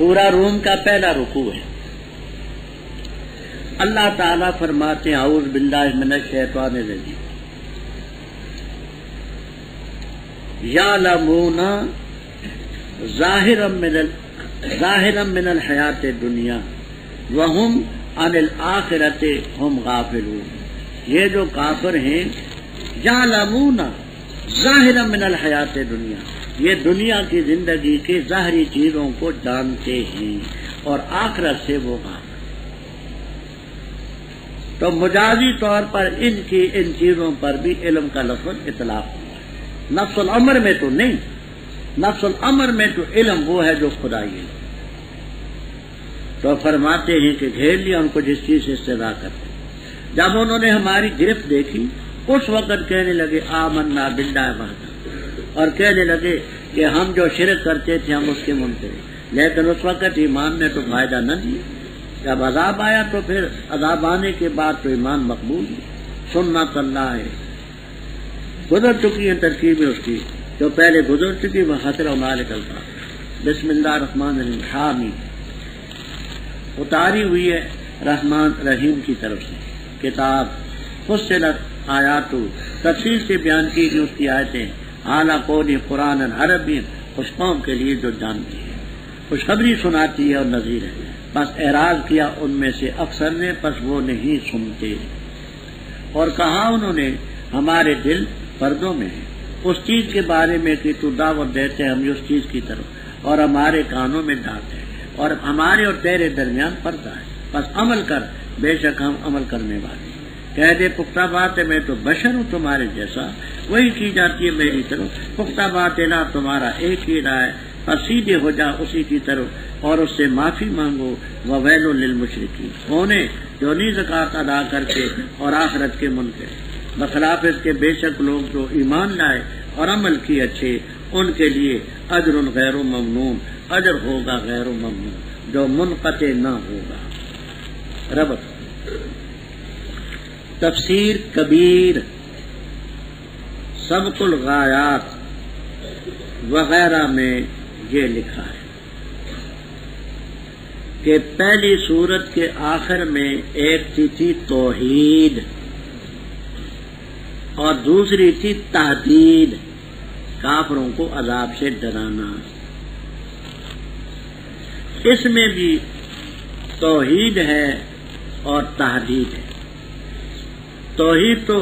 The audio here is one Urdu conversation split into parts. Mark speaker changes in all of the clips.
Speaker 1: سورہ روم کا پہلا رکوع ہے۔ اللہ تعالیٰ فرماتے ہیں اعوذ باللہ من الشیطان الرجیم یعلمون ظاہرا من الحیات الدنیا وہم عن الآخرۃ ہم غافلون۔ یہ جو کافر ہیں یعلمون ظاہرا من الحیات الدنیا، یہ دنیا کی زندگی کے ظاہری چیزوں کو جانتے ہیں اور آخرت سے وہ غافل۔ تو مجازی طور پر ان چیزوں پر بھی علم کا لفظ اطلاق ہوا ہے، نفس الامر میں تو نہیں، نفس الامر میں تو علم وہ ہے جو خدائی ہے۔ تو فرماتے ہیں کہ گھیر لیا ان کو جس چیز سے استدعا کرتے۔ جب انہوں نے ہماری گرفت دیکھی اس وقت کہنے لگے آمنا باللہ وحدہ، اور کہنے لگے کہ ہم جو شرک کرتے تھے ہم اس کے منکر، لیکن اس وقت ایمان نے تو فائدہ نہ دیا۔ جب عذاب آیا تو پھر عذاب آنے کے بعد تو ایمان مقبول ہے۔ سنت اللہ ہے، گزر چکی ہے ترکیب اس کی جو پہلے گزر چکی، وہ خطرہ مالک الفاظ۔ بسم اللہ الرحمن الرحیم، حامیم اتاری ہوئی ہے رحمان رحیم کی طرف سے کتاب، فصلت آیات، تفصیل سے بیان کی گئی اس کی آیتیں، اعلیٰ قول قرآن عربی، اس قوم کے لیے جو جانتی ہے، خوشخبری سناتی ہے اور نذیر ہے۔ بس اعراض کیا ان میں سے اکثر نے، پس وہ نہیں سنتے، اور کہا انہوں نے ہمارے دل پردوں میں ہیں اس چیز کے بارے میں کہ تو دعوت دیتے ہم اس چیز کی طرف، اور ہمارے کانوں میں ڈانٹ ہے، اور ہمارے اور تیرے درمیان پردہ ہے، بس عمل کر، بے شک ہم عمل کرنے والے ہیں۔ کہہ دے پختہ بات ہے میں تو بشر ہوں تمہارے جیسا، وہی کی جاتی ہے میری طرف، پختہ بات ہے نا تمہارا ایک ہی رائے، اور سیدھے ہو جا اسی کی طرف اور اس سے معافی مانگو۔ وویل للمشرکین، کونے جو نہیں زکوٰۃ ادا کرتے اور آخرت کے منکر، بخلاف اس کے بے شک لوگ جو ایمان لائے اور عمل کیے اچھے، ان کے لیے اجر غیر ممنون، اجر ہوگا غیر ممنون جو منقطع نہ ہوگا۔ ربط تفسیر کبیر، سبق الغایات وغیرہ میں یہ لکھا ہے کہ پہلی سورت کے آخر میں ایک تھی توحید اور دوسری تھی تحدید، کافروں کو عذاب سے ڈرانا۔ اس میں بھی توحید ہے اور تحدید ہے۔ توحید تو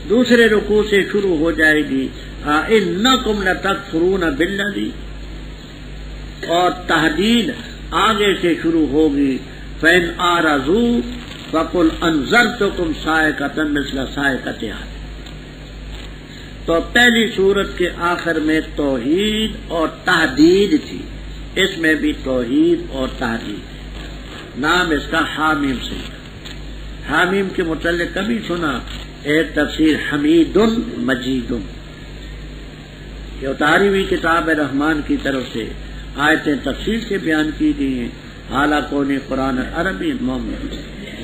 Speaker 1: دوسرے رکوع سے شروع ہو جائے گی، اِنَّكُمْ لَتَكْفُرُونَ بِالَّذِي، اور تحدید آگے سے شروع ہوگی، فَإِنْ أَعْرَضُوا فَقُلْ أَنذَرْتُكُمْ صَاعِقَةً مِثْلَ صَاعِقَةِ عَادٍ۔ تو پہلی سورت کے آخر میں توحید اور تحدید تھی، اس میں بھی توحید اور تحدید ہے۔ نام اس کا حامیم سے۔ حامیم کے متعلق کبھی سنا؟ ایک تفسیر حمید مجید، یہ اتاری ہوئی کتاب رحمان کی طرف سے آیتیں تفصیل سے بیان کی گئی ہیں، اعلیٰ کون قرآن عربی مومن۔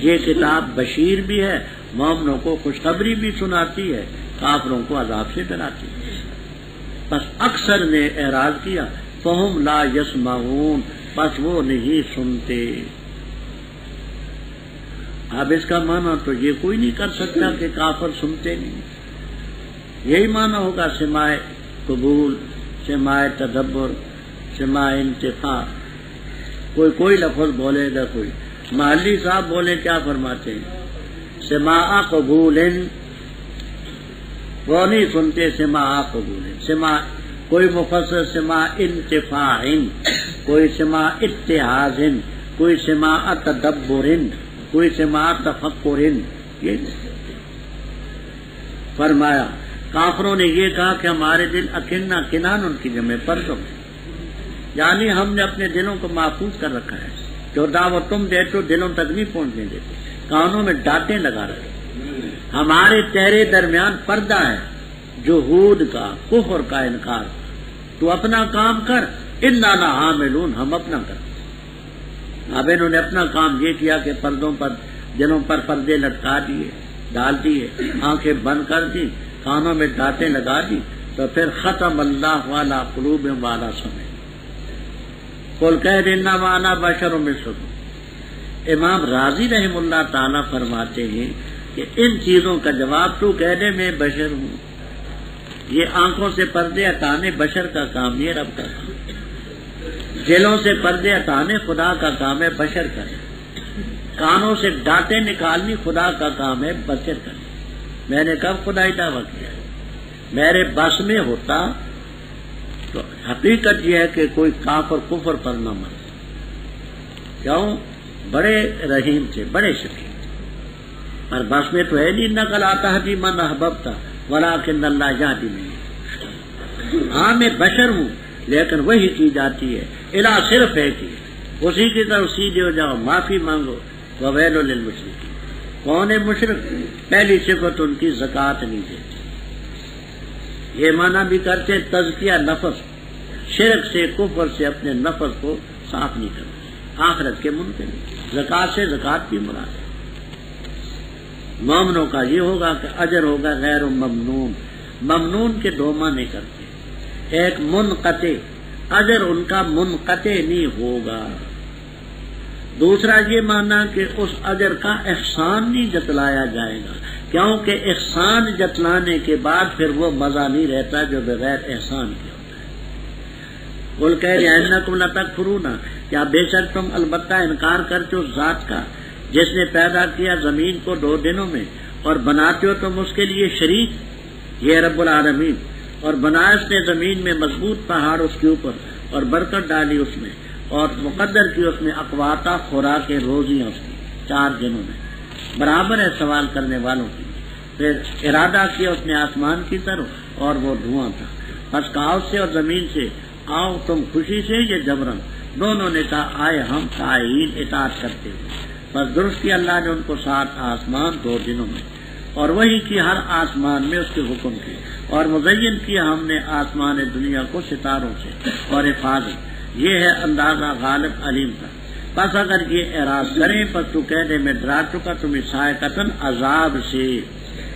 Speaker 1: یہ کتاب بشیر بھی ہے، مومنوں کو خوشخبری بھی سناتی ہے، کافروں کو عذاب سے ڈراتی ہے۔ بس اکثر نے اعراض کیا، فہم لا یسمعون، بس وہ نہیں سنتے۔ اب اس کا معنی تو یہ کوئی نہیں کر سکتا کہ کافر سنتے نہیں، یہی معنی ہوگا سماع قبول، سماع تدبر، سماع انتفاع۔ کوئی لفظ بولے گا، کوئی محلی صاحب بولے کیا فرماتے ہیں؟ سماع قبول، وہ نہیں سنتے سماع قبول۔ سماع کوئی مفسر سماع انتفاع، کوئی سماع اتحاز، کوئی سماع تدبر، کوئی سماع تفکر۔ یہ فرمایا کافروں نے یہ کہا کہ ہمارے دل اکنہ، کنان ان کی جمع پردوں، یعنی ہم نے اپنے دلوں کو محفوظ کر رکھا ہے، جو دعوت تم دیتے ہو دلوں تک نہیں پہنچنے دیتے، کانوں میں ڈانٹیں لگا رکھے۔ ہمارے تیرے درمیان پردہ ہے، جہود کا، کفر کا انکار۔ تو اپنا کام کر، انا لعاملون، ہم اپنا کر۔ اب انہوں نے اپنا کام یہ کیا کہ پردوں پر، دلوں پر پردے لٹکا دیے، ڈال دیے، آنکھیں بند کر دی، کانوں میں ڈانٹیں لگا دی، تو پھر ختم اللہ والا قلوب والا سمے، قل کہہ دینا وانا بشر مثلکم۔ امام راضی رحم اللہ تعالی فرماتے ہیں کہ ان چیزوں کا جواب تو کہہ دے میں بشر ہوں۔ یہ آنکھوں سے پردے ہٹانے بشر کا کام، یہ رب کا کام۔ دلوں سے پردے ہٹانے خدا کا کام ہے، بشر کا ہے۔ کانوں سے ڈانٹیں نکالنی خدا کا کام ہے، بشر کا۔ میں نے کب خدائی دعویٰ کیا؟ میرے بس میں ہوتا تو حقیقت یہ ہے کہ کوئی کافر کفر پر نہ مرے۔ کیوں؟ بڑے رحیم تھے، بڑے شفیع، اور بس میں تو ہے نہیں، نقل آتا ہے من احببتا ولکن اللہ یہدی من یشاء۔ ہاں میں بشر ہوں لیکن وہی کی جاتی ہے، الہ صرف ہے کہ اسی کی طرف سیدھے ہو جاؤ، معافی مانگو۔ وویل للمشرکین، کون ہے مشرک؟ پہلی صفت ان کی زکوٰۃ نہیں دیتے۔ یہ معنی بھی کرتے تزکیہ نفس، شرک سے کفر سے اپنے نفس کو صاف نہیں کرتے، آخرت کے منکر نہیں۔ زکوٰۃ سے زکوٰۃ بھی مراد ہے۔ مومنوں کا یہ ہوگا کہ اجر ہوگا غیر ممنون۔ ممنون کے دو معنی کرتے، ایک منقطع، اجر ان کا منقطع نہیں ہوگا۔ دوسرا یہ مانا کہ اس اجر کا احسان نہیں جتلایا جائے گا، کیونکہ احسان جتلانے کے بعد پھر وہ مزہ نہیں رہتا جو بغیر احسان کے ہوتا ہے۔ قل کہہ رہے انکم لتکفرون، کیا بے شک تم البتہ انکار کرتے ہو ذات کا جس نے پیدا کیا زمین کو 2 دنوں میں، اور بناتے ہو تم اس کے لیے شریک، یہ رب العالمین، اور بنایا اس نے زمین میں مضبوط پہاڑ اس کے اوپر، اور برکت ڈالی اس میں، اور مقدر کی اس میں اقواتا خوراک روزیاں اس کی 4 دنوں میں، برابر ہے سوال کرنے والوں کی۔ پھر ارادہ کیا اس نے آسمان کی طرف اور وہ دھواں تھا، بس کہا اس سے اور زمین سے آؤ تم خوشی سے یا جبرن، دونوں نے کہا آئے ہم طائعین اطاعت کرتے ہوئے۔ بس درست کیا اللہ نے ان کو 7 آسمان 2 دنوں میں، اور وہی کی ہر آسمان میں اس کے حکم کی، اور مزین کیا ہم نے آسمان دنیا کو ستاروں سے اور حفاظت۔ یہ ہے اندازہ غالب علیم کا۔ بس اگر یہ اعراض کریں پس تو کہہ دے میں ڈرا چکا تمہیں صاعقۃ عذاب سے،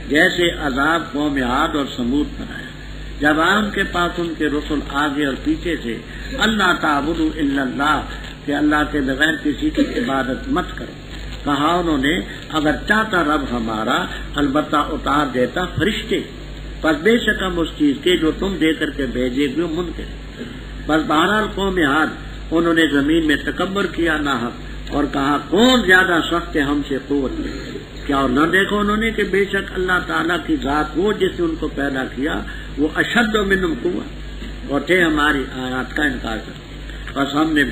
Speaker 1: جیسے عذاب قوم عاد اور ثمود پر آیا جب عام کے پاس ان کے رسل آگے اور پیچھے سے، اللہ تعبدوا الا اللہ، کہ اللہ کے بغیر کسی کی عبادت مت کرو۔ کہا انہوں نے اگر چاہتا رب ہمارا البتہ اتار دیتا فرشتے، پس بے شک ہم اس چیز کے جو تم دے کر کے بھیجے گئے منکر۔ بس بہرحال قوم عاد انہوں نے زمین میں تکبر کیا ناحق، اور کہا کون زیادہ سخت ہے ہم سے قوت میں۔ کیا اور نہ دیکھو انہوں نے کہ بے شک اللہ تعالیٰ کی ذات وہ جس نے ان کو پیدا کیا وہ اشد منہم قوت، اور تھے ہماری آیات کا انکار کرتے۔ بس ہم نے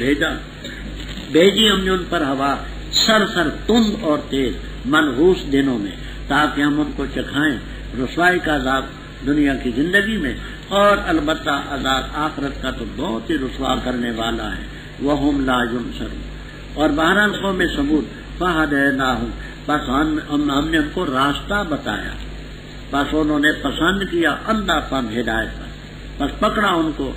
Speaker 1: بھیجی ہم نے ان پر ہوا سر تند اور تیز منحوس دنوں میں، تاکہ ہم ان کو چکھائیں رسوائی کا عذاب دنیا کی زندگی میں، اور البتہ عذاب آخرت کا تو بہت ہی رسوا کرنے والا ہے۔ وَهُمْ لَا يُنصَرُونَ۔ اور بہرحال قوم ثمود فَهَدَيْنَاهُمْ، بس ہم نے ان کو راستہ بتایا، بس انہوں نے پسند کیا اندھا پن ہدایت پر، بس پکڑا ان کو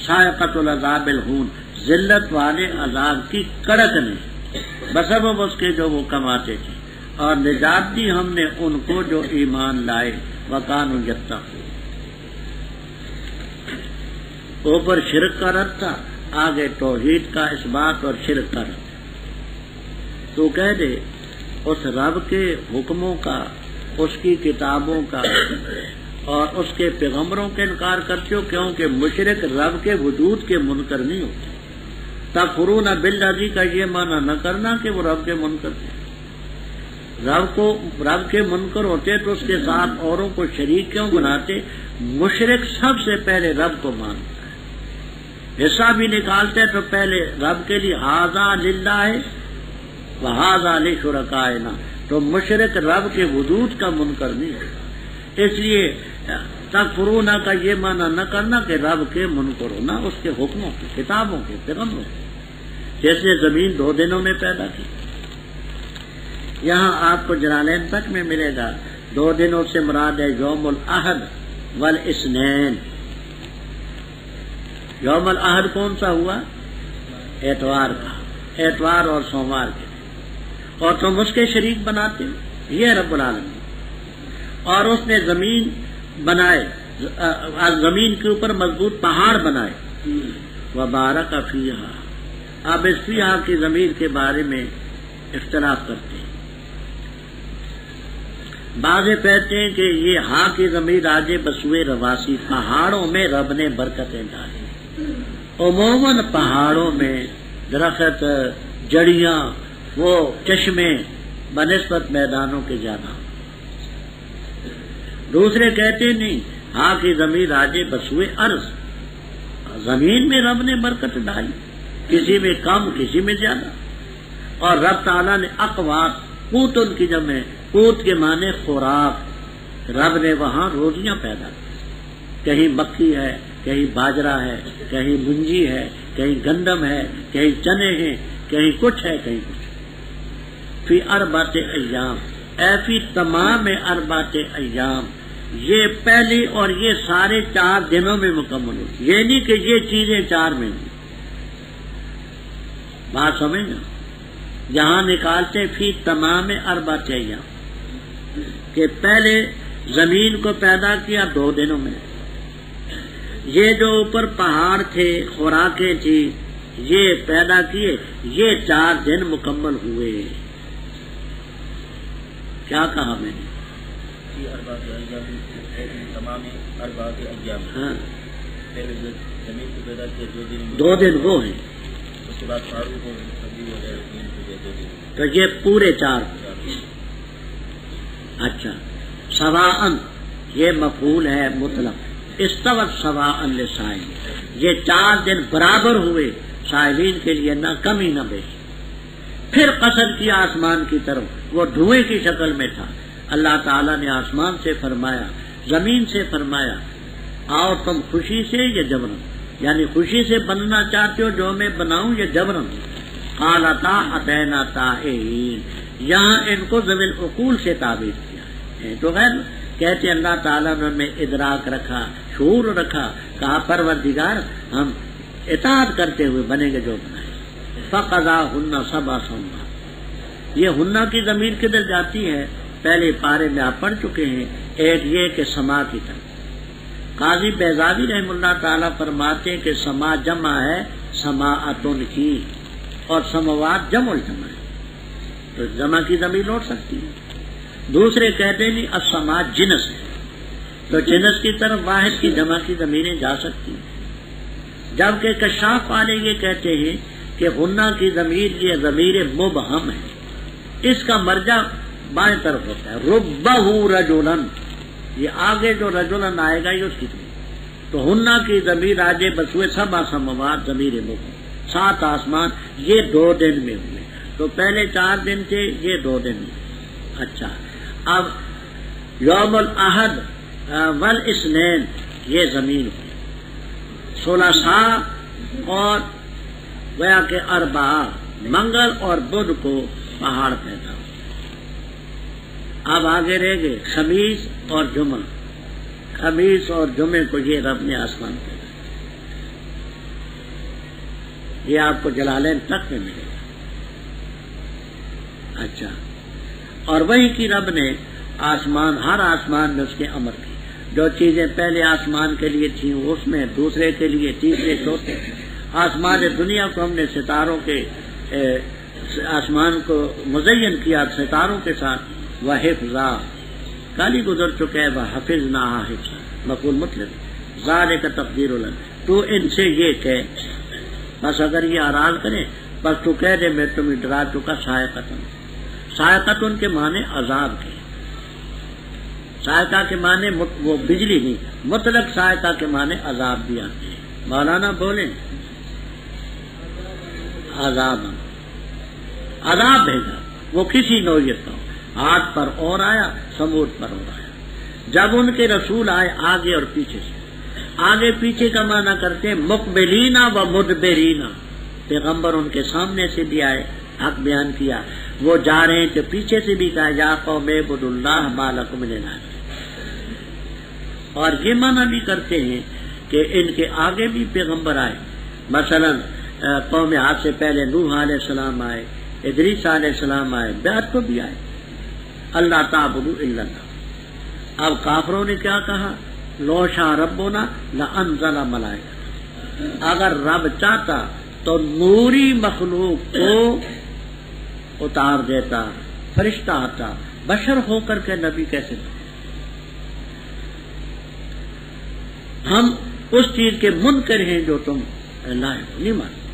Speaker 1: صاعقۃ العذاب الہون، ذلت والے عذاب کی کڑک نے، بسبب اس کے جو وہ کماتے تھے، اور نجات دی ہم نے ان کو جو ایمان لائے، وَكَانُوا يَتَّقُونَ۔ اوپر شرک کا رد تھا، آگے توحید کا اس بات اور شرک کا رد۔ تو کہہ دے اس رب کے حکموں کا، اس کی کتابوں کا اور اس کے پیغمبروں کے انکار کرتے ہو، کیونکہ مشرک رب کے وجود کے منکر نہیں ہوتے۔ تکفرون بالذی کا یہ معنی نہ کرنا کہ وہ رب کے منکر تھے۔ رب کے منکر ہوتے تو اس کے ساتھ اوروں کو شریک کیوں بناتے؟ مشرک سب سے پہلے رب کو مانتا ہے، حصہ بھی نکالتے تو پہلے رب کے لیے ھذا للہ وھذا لشرکائنا، تو مشرک رب کے وجود کا منکر نہیں ہوتا۔ اس لیے تکفرون کا یہ معنی نہ کرنا کہ رب کے منکر ہونا، اس کے حکموں کے، کتابوں کے، پیغمبروں کے، جیسے زمین 2 دنوں میں پیدا کی۔ یہاں آپ کو جلالین تک میں ملے گا 2 دنوں سے مراد ہے یوم الاحد والاثنین۔ یوم الاحد کون سا ہوا؟ اتوار کا، اتوار اور سوموار کے، اور تم اس کے شریک بناتے ہو، یہ رب العالمین۔ اور اس نے زمین بنائے، زمین کے اوپر مضبوط پہاڑ بنائے، وبارک فیہا. اب اس فیہا کی ضمیر کے بارے میں اختلاف کرتے ہیں. بعض کہتے ہیں کہ یہ ہا کی ضمیر آجے بسوئے رواسی، پہاڑوں میں رب نے برکتیں ڈالی. عموماً پہاڑوں میں درخت، جڑیاں، وہ چشمے بنسبت میدانوں کے زیادہ. دوسرے کہتے نہیں، ہا کی ضمیر آجے بسوئے ارض، زمین میں رب نے برکت ڈالی، کسی میں کم کسی میں زیادہ. اور رب تعالیٰ نے اقوات، قوت ان کی جمع، قوت کے معنی خوراک، رب نے وہاں روزیاں پیدا کی. کہیں مکھی ہے، کہیں باجرہ ہے، کہیں منجی ہے، کہیں گندم ہے، کہیں چنے ہیں، کہیں کچھ ہے، کہیں کچھ. فی اربعۃ ایام، اے فی تمام اربعۃ ایام، یہ پہلی اور یہ سارے 4 دنوں میں مکمل ہوتی. یہ نہیں کہ یہ چیزیں 4 میں ہوئی. بات سمجھنا، جہاں نکالتے فی تمام اربعۃ ایام کہ پہلے زمین کو پیدا کیا 2 دنوں میں. یہ جو اوپر پہاڑ تھے، خوراکیں تھی، یہ پیدا کیے، یہ 4 دن مکمل ہوئے. کیا کہا میں نے؟
Speaker 2: تمام 4 ایام.
Speaker 1: ہاں،
Speaker 2: پہلے زمین کو پیدا کیا 2 دن،
Speaker 1: 2 دن وہ ہیں.
Speaker 2: اس کے بعد پہاڑوں کو تبدیل ہو گیا 2 دن.
Speaker 1: تو یہ پورے 4. اچھا، سواءً یہ مفعول ہے مطلق. استوت سواءً للسائل، یہ 4 دن برابر ہوئے سائلین کے لیے، نہ کمی نہ بیشی. پھر قصد کیا آسمان کی طرف، وہ دھوئیں کی شکل میں تھا. اللہ تعالیٰ نے آسمان سے فرمایا، زمین سے فرمایا، آؤ تم خوشی سے یا جبرن، یعنی خوشی سے بننا چاہتے ہو جو میں بناؤں یا جبرن. قالتا اتینا طائعین، یہاں ان کو ذوی العقول سے تعبیر کیا ہے. تو غیر کہتے اللہ تعالیٰ نے ادراک رکھا، شعور رکھا، کہا پروردگار ہم اطاعت کرتے ہوئے بنیں گے جو بنائے. فقضاہن 7 سنوات. یہ ہنہ کی ضمیر کدھر جاتی ہے؟ پہلے پارے میں آپ پڑھ چکے ہیں. ایک یہ کہ سما کی طرف. قاضی بیضاوی رحم اللہ تعالیٰ فرماتے ہیں کہ سما جمع ہے سماعتن کی، اور سماوات جمع الجمع ہے، تو جمع کی ضمیر لوٹ سکتی ہے. دوسرے کہتے ہیں نہیں، السما جنس ہے، تو جنس کی طرف واحد کی جمع کی ضمیریں جا سکتی ہیں. جبکہ کشاف والے یہ کہتے ہیں کہ ہنہ کی ضمیر یہ ضمیر مبہم ہے، اس کا مرجع بائیں طرف ہوتا ہے. ربہ رجلن، یہ آگے جو رجلن آئے گا یہ اس کی ضمیر. تو ہنہ کی ضمیر آجے بسوئے 7 سماوات، ضمیر مبہم، 7 آسمان، یہ 2 دن میں ہوئے. تو پہلے 4 دن تھے، یہ 2 دن میں. اچھا، اب یوم الاحد والاثنین یہ زمین ہوئی. 16 سا اور گویا کہ 4 منگل اور بدھ کو پہاڑ پیدا ہو. اب آگے رہ گئے خمیس اور جمعہ. خمیس اور جمعے کو یہ رب نے آسمان پیدا. یہ آپ کو جلالین تک میں ملے گا. اچھا، اور وہی کی رب نے آسمان، ہر آسمان میں اس کے امر کی. جو چیزیں پہلے آسمان کے لیے تھیں اس میں، دوسرے کے لیے، تیسرے، چوتھے. آسمان دنیا کو ہم نے ستاروں کے آسمان کو مزین کیا ستاروں کے ساتھ. وہ حفظا کالی گزر چکے، وہ حفظنا حفظا مقول مطلب ذالک تقدیر العلم. تو ان سے یہ کہ بس اگر یہ اعراض کریں بس تو کہہ دے میں تمہیں ڈرا چکا. صاعقۃ، صاعقۃ کے معنی عذاب کے. صاعقہ کے معنی وہ بجلی نہیں، مطلق صاعقہ کے معنی عذاب بھی آتے ہیں. مولانا بولیں عذاب، عذاب بھیجا وہ کسی نوعیت کا ہو. ہاتھ پر اور آیا، سمود پر اور آیا. جب ان کے رسول آئے آگے اور پیچھے سے. آگے پیچھے کا معنی کرتے ہیں مقبلینا و مدبرینا. پیغمبر ان کے سامنے سے بھی آئے، حق بیان کیا. وہ جا رہے ہیں تو پیچھے سے بھی کہا یا قوم اعبدوا اللہ ما لکم من الہ. اور یہ معنی بھی کرتے ہیں کہ ان کے آگے بھی پیغمبر آئے. مثلا قوم عاد سے پہلے نوح علیہ السلام آئے، ادریس علیہ السلام آئے، بعد کو بھی آئے. اللہ تعبدوا الا اللہ. اب کافروں نے کیا کہا؟ لو شاء ربنا لانزل ملائکۃ. اگر رب چاہتا تو نوری مخلوق کو اتار دیتا، فرشتہ آتا، بشر ہو کر کے نبی کیسے بنے؟ ہم اس چیز کے منکر ہیں جو تم اللہ نہیں مانتے۔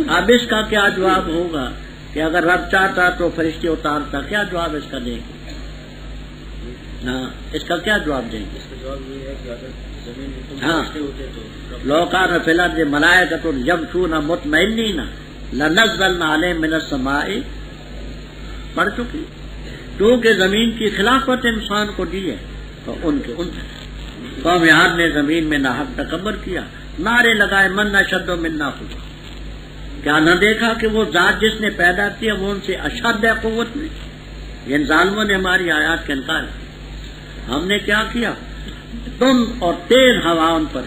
Speaker 1: اب اس کا کیا جواب ہوگا کہ اگر رب چاہتا تو فرشتے اتارتا؟ کیا جواب اس کا دیں گے؟ ہاں، اس کا کیا جواب دیں گے؟
Speaker 2: اس کا جواب یہ ہے کہ اگر زمین میں تم
Speaker 1: ہاں،
Speaker 2: فرشتے ہوتے تو
Speaker 1: لو کان فی الارض ملائکۃ یمشون مطمئنین لنزلنا علیہم من السماء، پڑھ چکی، کیونکہ زمین کی خلافت انسان کو دی ہے تو ان قوم عاد نے زمین میں ناحق تکبر کیا، نعرے لگائے من اشد منا قوۃ، کیا نہ دیکھا کہ وہ ذات جس نے پیدا کیا وہ ان سے اشد ہے قوت میں؟ ان ظالموں نے ہماری آیات کا انکار کیا۔ ہم نے کیا کیا؟ تم اور تیز ہواؤں پر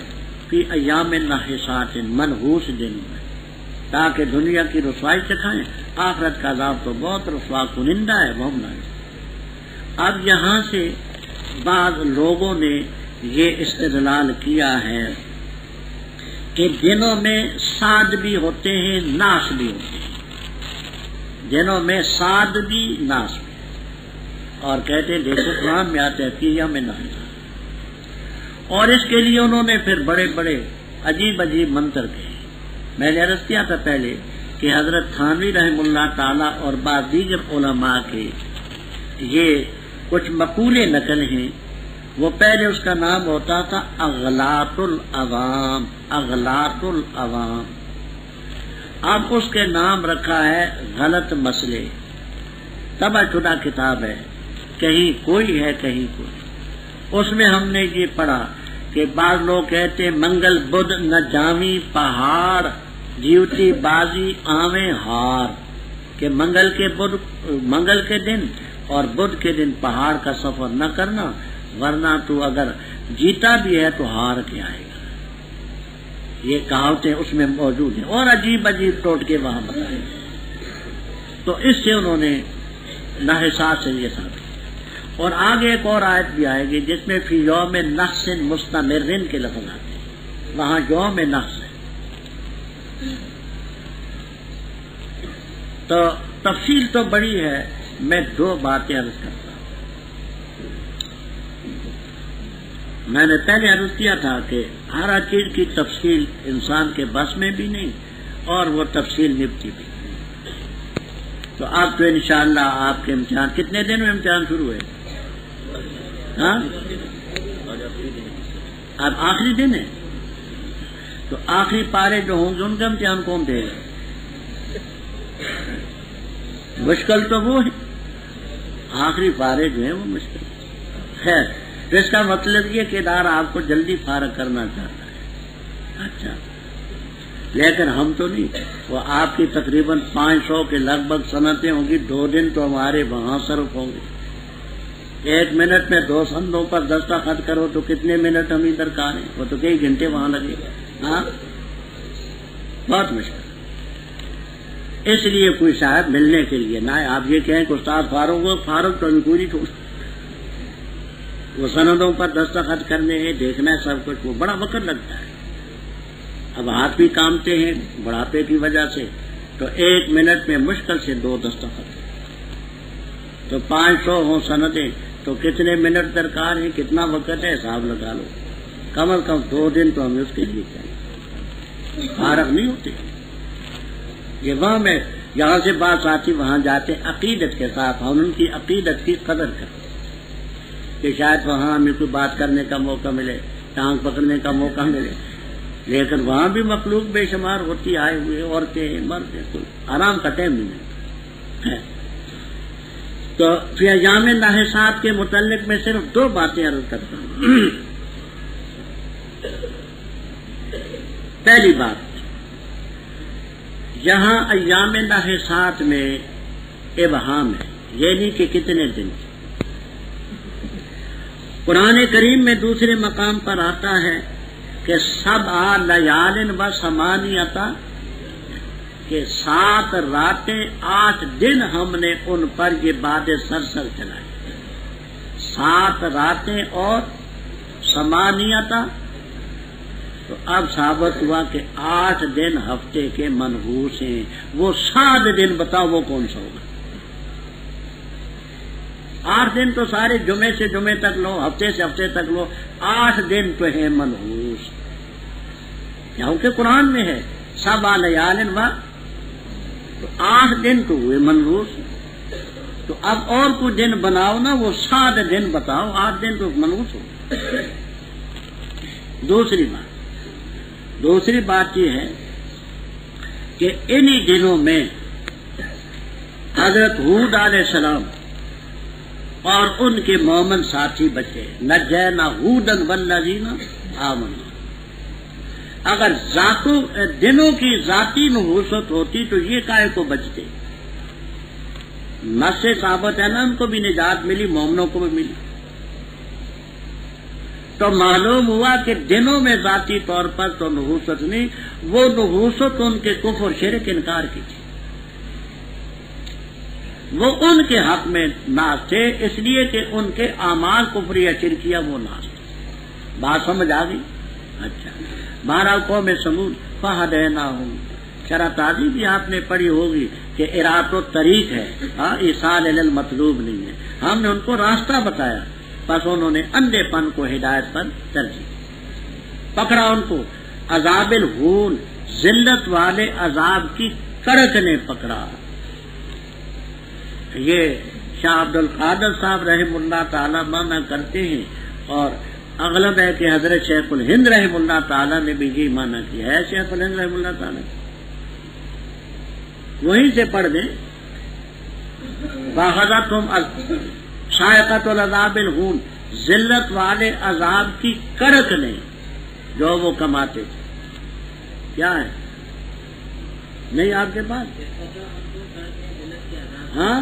Speaker 1: فی ایام نحسات منحوس دنوں میں، تاکہ دنیا کی رسوائی سکھائیں، آخرت کا عذاب تو بہت رسوا کنندہ ہے، وہ نہ۔ اب یہاں سے بعض لوگوں نے یہ استدلال کیا ہے کہ دنوں میں سعد بھی ہوتے ہیں، ناس بھی ہوتے ہیں، دنوں میں سعد بھی ناس بھی، اور کہتے ہیں دیکھو قرآن میں آتا ہے کہ یوم نحس، اور اس کے لیے انہوں نے پھر بڑے بڑے عجیب عجیب منتر کہے۔ میں نے عرض کیا تھا پہلے کہ حضرت تھانوی رحم اللہ تعالی اور بعض دیگر علماء کے یہ کچھ مقولے نقل ہیں، وہ پہلے اس کا نام ہوتا تھا اغلاط العوام، اغلاط العوام، اب اس کے نام رکھا ہے غلط مسئلے، طبع شدہ کتاب ہے، کہیں کوئی ہے کہیں کوئی۔ اس میں ہم نے یہ پڑھا کہ بعض لوگ کہتے ہیں منگل بدھ نہ جامی پہاڑ جیوتی بازی آویں ہار، کہ منگل کے دن اور بدھ کے دن پہاڑ کا سفر نہ کرنا، ورنہ تو اگر جیتا بھی ہے تو ہار کے آئے گا۔ یہ کہاوتیں اس میں موجود ہیں، اور عجیب عجیب ٹوٹکے وہاں بتائے، تو اس سے انہوں نے نحسات سے یہ ثابت۔ اور آگے ایک اور آیت بھی آئے گی جس میں فی یوم نحس مستمرن کے لفظ آتے ہیں، وہاں یوم نحس ہے۔ تو تفصیل تو بڑی ہے، میں دو باتیں عرض کرتا ہوں۔ میں نے پہلے عرض کیا تھا کہ ہر چیز کی تفصیل انسان کے بس میں بھی نہیں، اور وہ تفصیل نبھتی بھی نہیں۔ تو اب تو انشاءاللہ آپ کے امتحان، کتنے دن میں امتحان شروع ہے؟ ہاں، اب آخری دن ہے، تو آخری پارے جو ہوں گے ان کا امتحان کون دے گا؟ مشکل تو وہ ہے، آخری پارے جو ہیں وہ مشکل۔ خیر، تو اس کا مطلب یہ کہ ادارہ آپ کو جلدی فارغ کرنا چاہتا ہے۔ اچھا، لیکن ہم تو نہیں، وہ آپ کی تقریباً 500 کے لگ بھگ صنعتیں ہوں گی، 2 دن تو ہمارے وہاں صرف ہوں گے۔ 1 منٹ میں 2 سندوں پر دستخط کرو تو کتنے منٹ ہم ادھر کار ہیں، وہ تو کئی گھنٹے وہاں لگے گا۔ ہاں، بہت مشکل۔ اس لیے کوئی صاحب ملنے کے لیے نہ آپ یہ کہیں کہ استاد فاروق ہو، فاروق تو ابھی پوری ٹھوس، وہ سندوں پر دستخط کرنے ہیں، دیکھنا ہے سب کچھ، وہ بڑا وقت لگتا ہے۔ اب ہاتھ بھی کامتے ہیں بڑھاپے کی وجہ سے، تو 1 منٹ میں مشکل سے 2 دستخط، تو 500 ہوں سندیں تو کتنے منٹ درکار ہیں، کتنا وقت ہے، حساب لگا لو۔ کم از کم 2 دن تو ہمیں اس کے لیے چاہیے، فارغ نہیں ہوتے۔ یہ وہاں میں یہاں سے بات آتی، وہاں جاتے عقیدت کے ساتھ، ہم ان کی عقیدت کی قدر کرتے کہ شاید وہاں ہمیں کوئی بات کرنے کا موقع ملے، ٹانگ پکڑنے کا موقع ملے، لیکن وہاں بھی مخلوق بے شمار ہوتی، آئے ہوئے عورتیں مرد، کوئی آرام کا ٹائم نہیں ملتا۔ تو فی ایام نحسات کے متعلق میں صرف 2 باتیں عرض کرتا ہوں۔ پہلی بات، یہاں ایام نحسات میں ابہام ہے، یعنی کہ کتنے دن۔ قرآن کریم میں دوسرے مقام پر آتا ہے کہ 7 لیال و 8 کہ 7 راتیں 8 دن ہم نے ان پر یہ باد سرسر چلائی۔ 7 راتیں اور 8 تو اب ثابت ہوا کہ 8 دن ہفتے کے منحوس ہیں، وہ 7 دن بتاؤ وہ کون سا ہوگا؟ 8 دن تو سارے جمعے سے جمعے تک لو، ہفتے سے ہفتے تک لو، 8 دن تو ہے منحوس، کیونکہ قرآن میں ہے 7 لیال و، تو 8 دن تو ہوئے منحوس، تو اب اور کچھ دن بناؤ نا، وہ 7 دن بتاؤ، 8 دن تو منحوس ہو۔ دوسری بات یہ ہے کہ انہی دنوں میں حضرت ہود علیہ السلام اور ان کے مومن ساتھی بچے، نجینا ہودا والذین آمنوا۔ اگر دنوں کی ذاتی نحوست ہوتی تو یہ کائے کو بچتے؟ نص سے ثابت ہے نا، ان کو بھی نجات ملی، مومنوں کو بھی ملی۔ تو معلوم ہوا کہ دنوں میں ذاتی طور پر تو نحوست نہیں، وہ نحوست ان کے کفر شرک انکار کی تھی، وہ ان کے حق میں ناز تھے، اس لیے کہ ان کے اعمال کفریہ شرکیہ وہ ناز تھے۔ بات سمجھ آ گئی؟ اچھا، 12 قوم سمود فہدیناہم، شرح تعظیم بھی آپ نے پڑھی ہوگی کہ ارات و طریق ہے، ایصال الی المطلوب نہیں ہے، ہم نے ان کو راستہ بتایا، پس انہوں نے اندھے پن کو ہدایت پر ترجیح، پکڑا ان کو عذاب الہون، ذلت والے عذاب کی کڑک نے پکڑا۔ یہ شاہ عبد القادر صاحب رحم اللہ تعالی مانا کرتے ہیں، اور اغلب ہے کہ حضرت شیخ الہند رحم اللہ تعالی نے بھی یہ مانا کیا ہے۔ شیخ الہند رحم اللہ تعالی وہیں سے پڑھ دیں، فَأَخَذَتْهُمْ صَاعِقَةُ الْعَذَابِ الْهُونِ، ذلت والے عذاب کی کڑک نے جو وہ کماتے تھے۔ کیا ہے؟ نہیں آپ کے پاس؟ ہاں،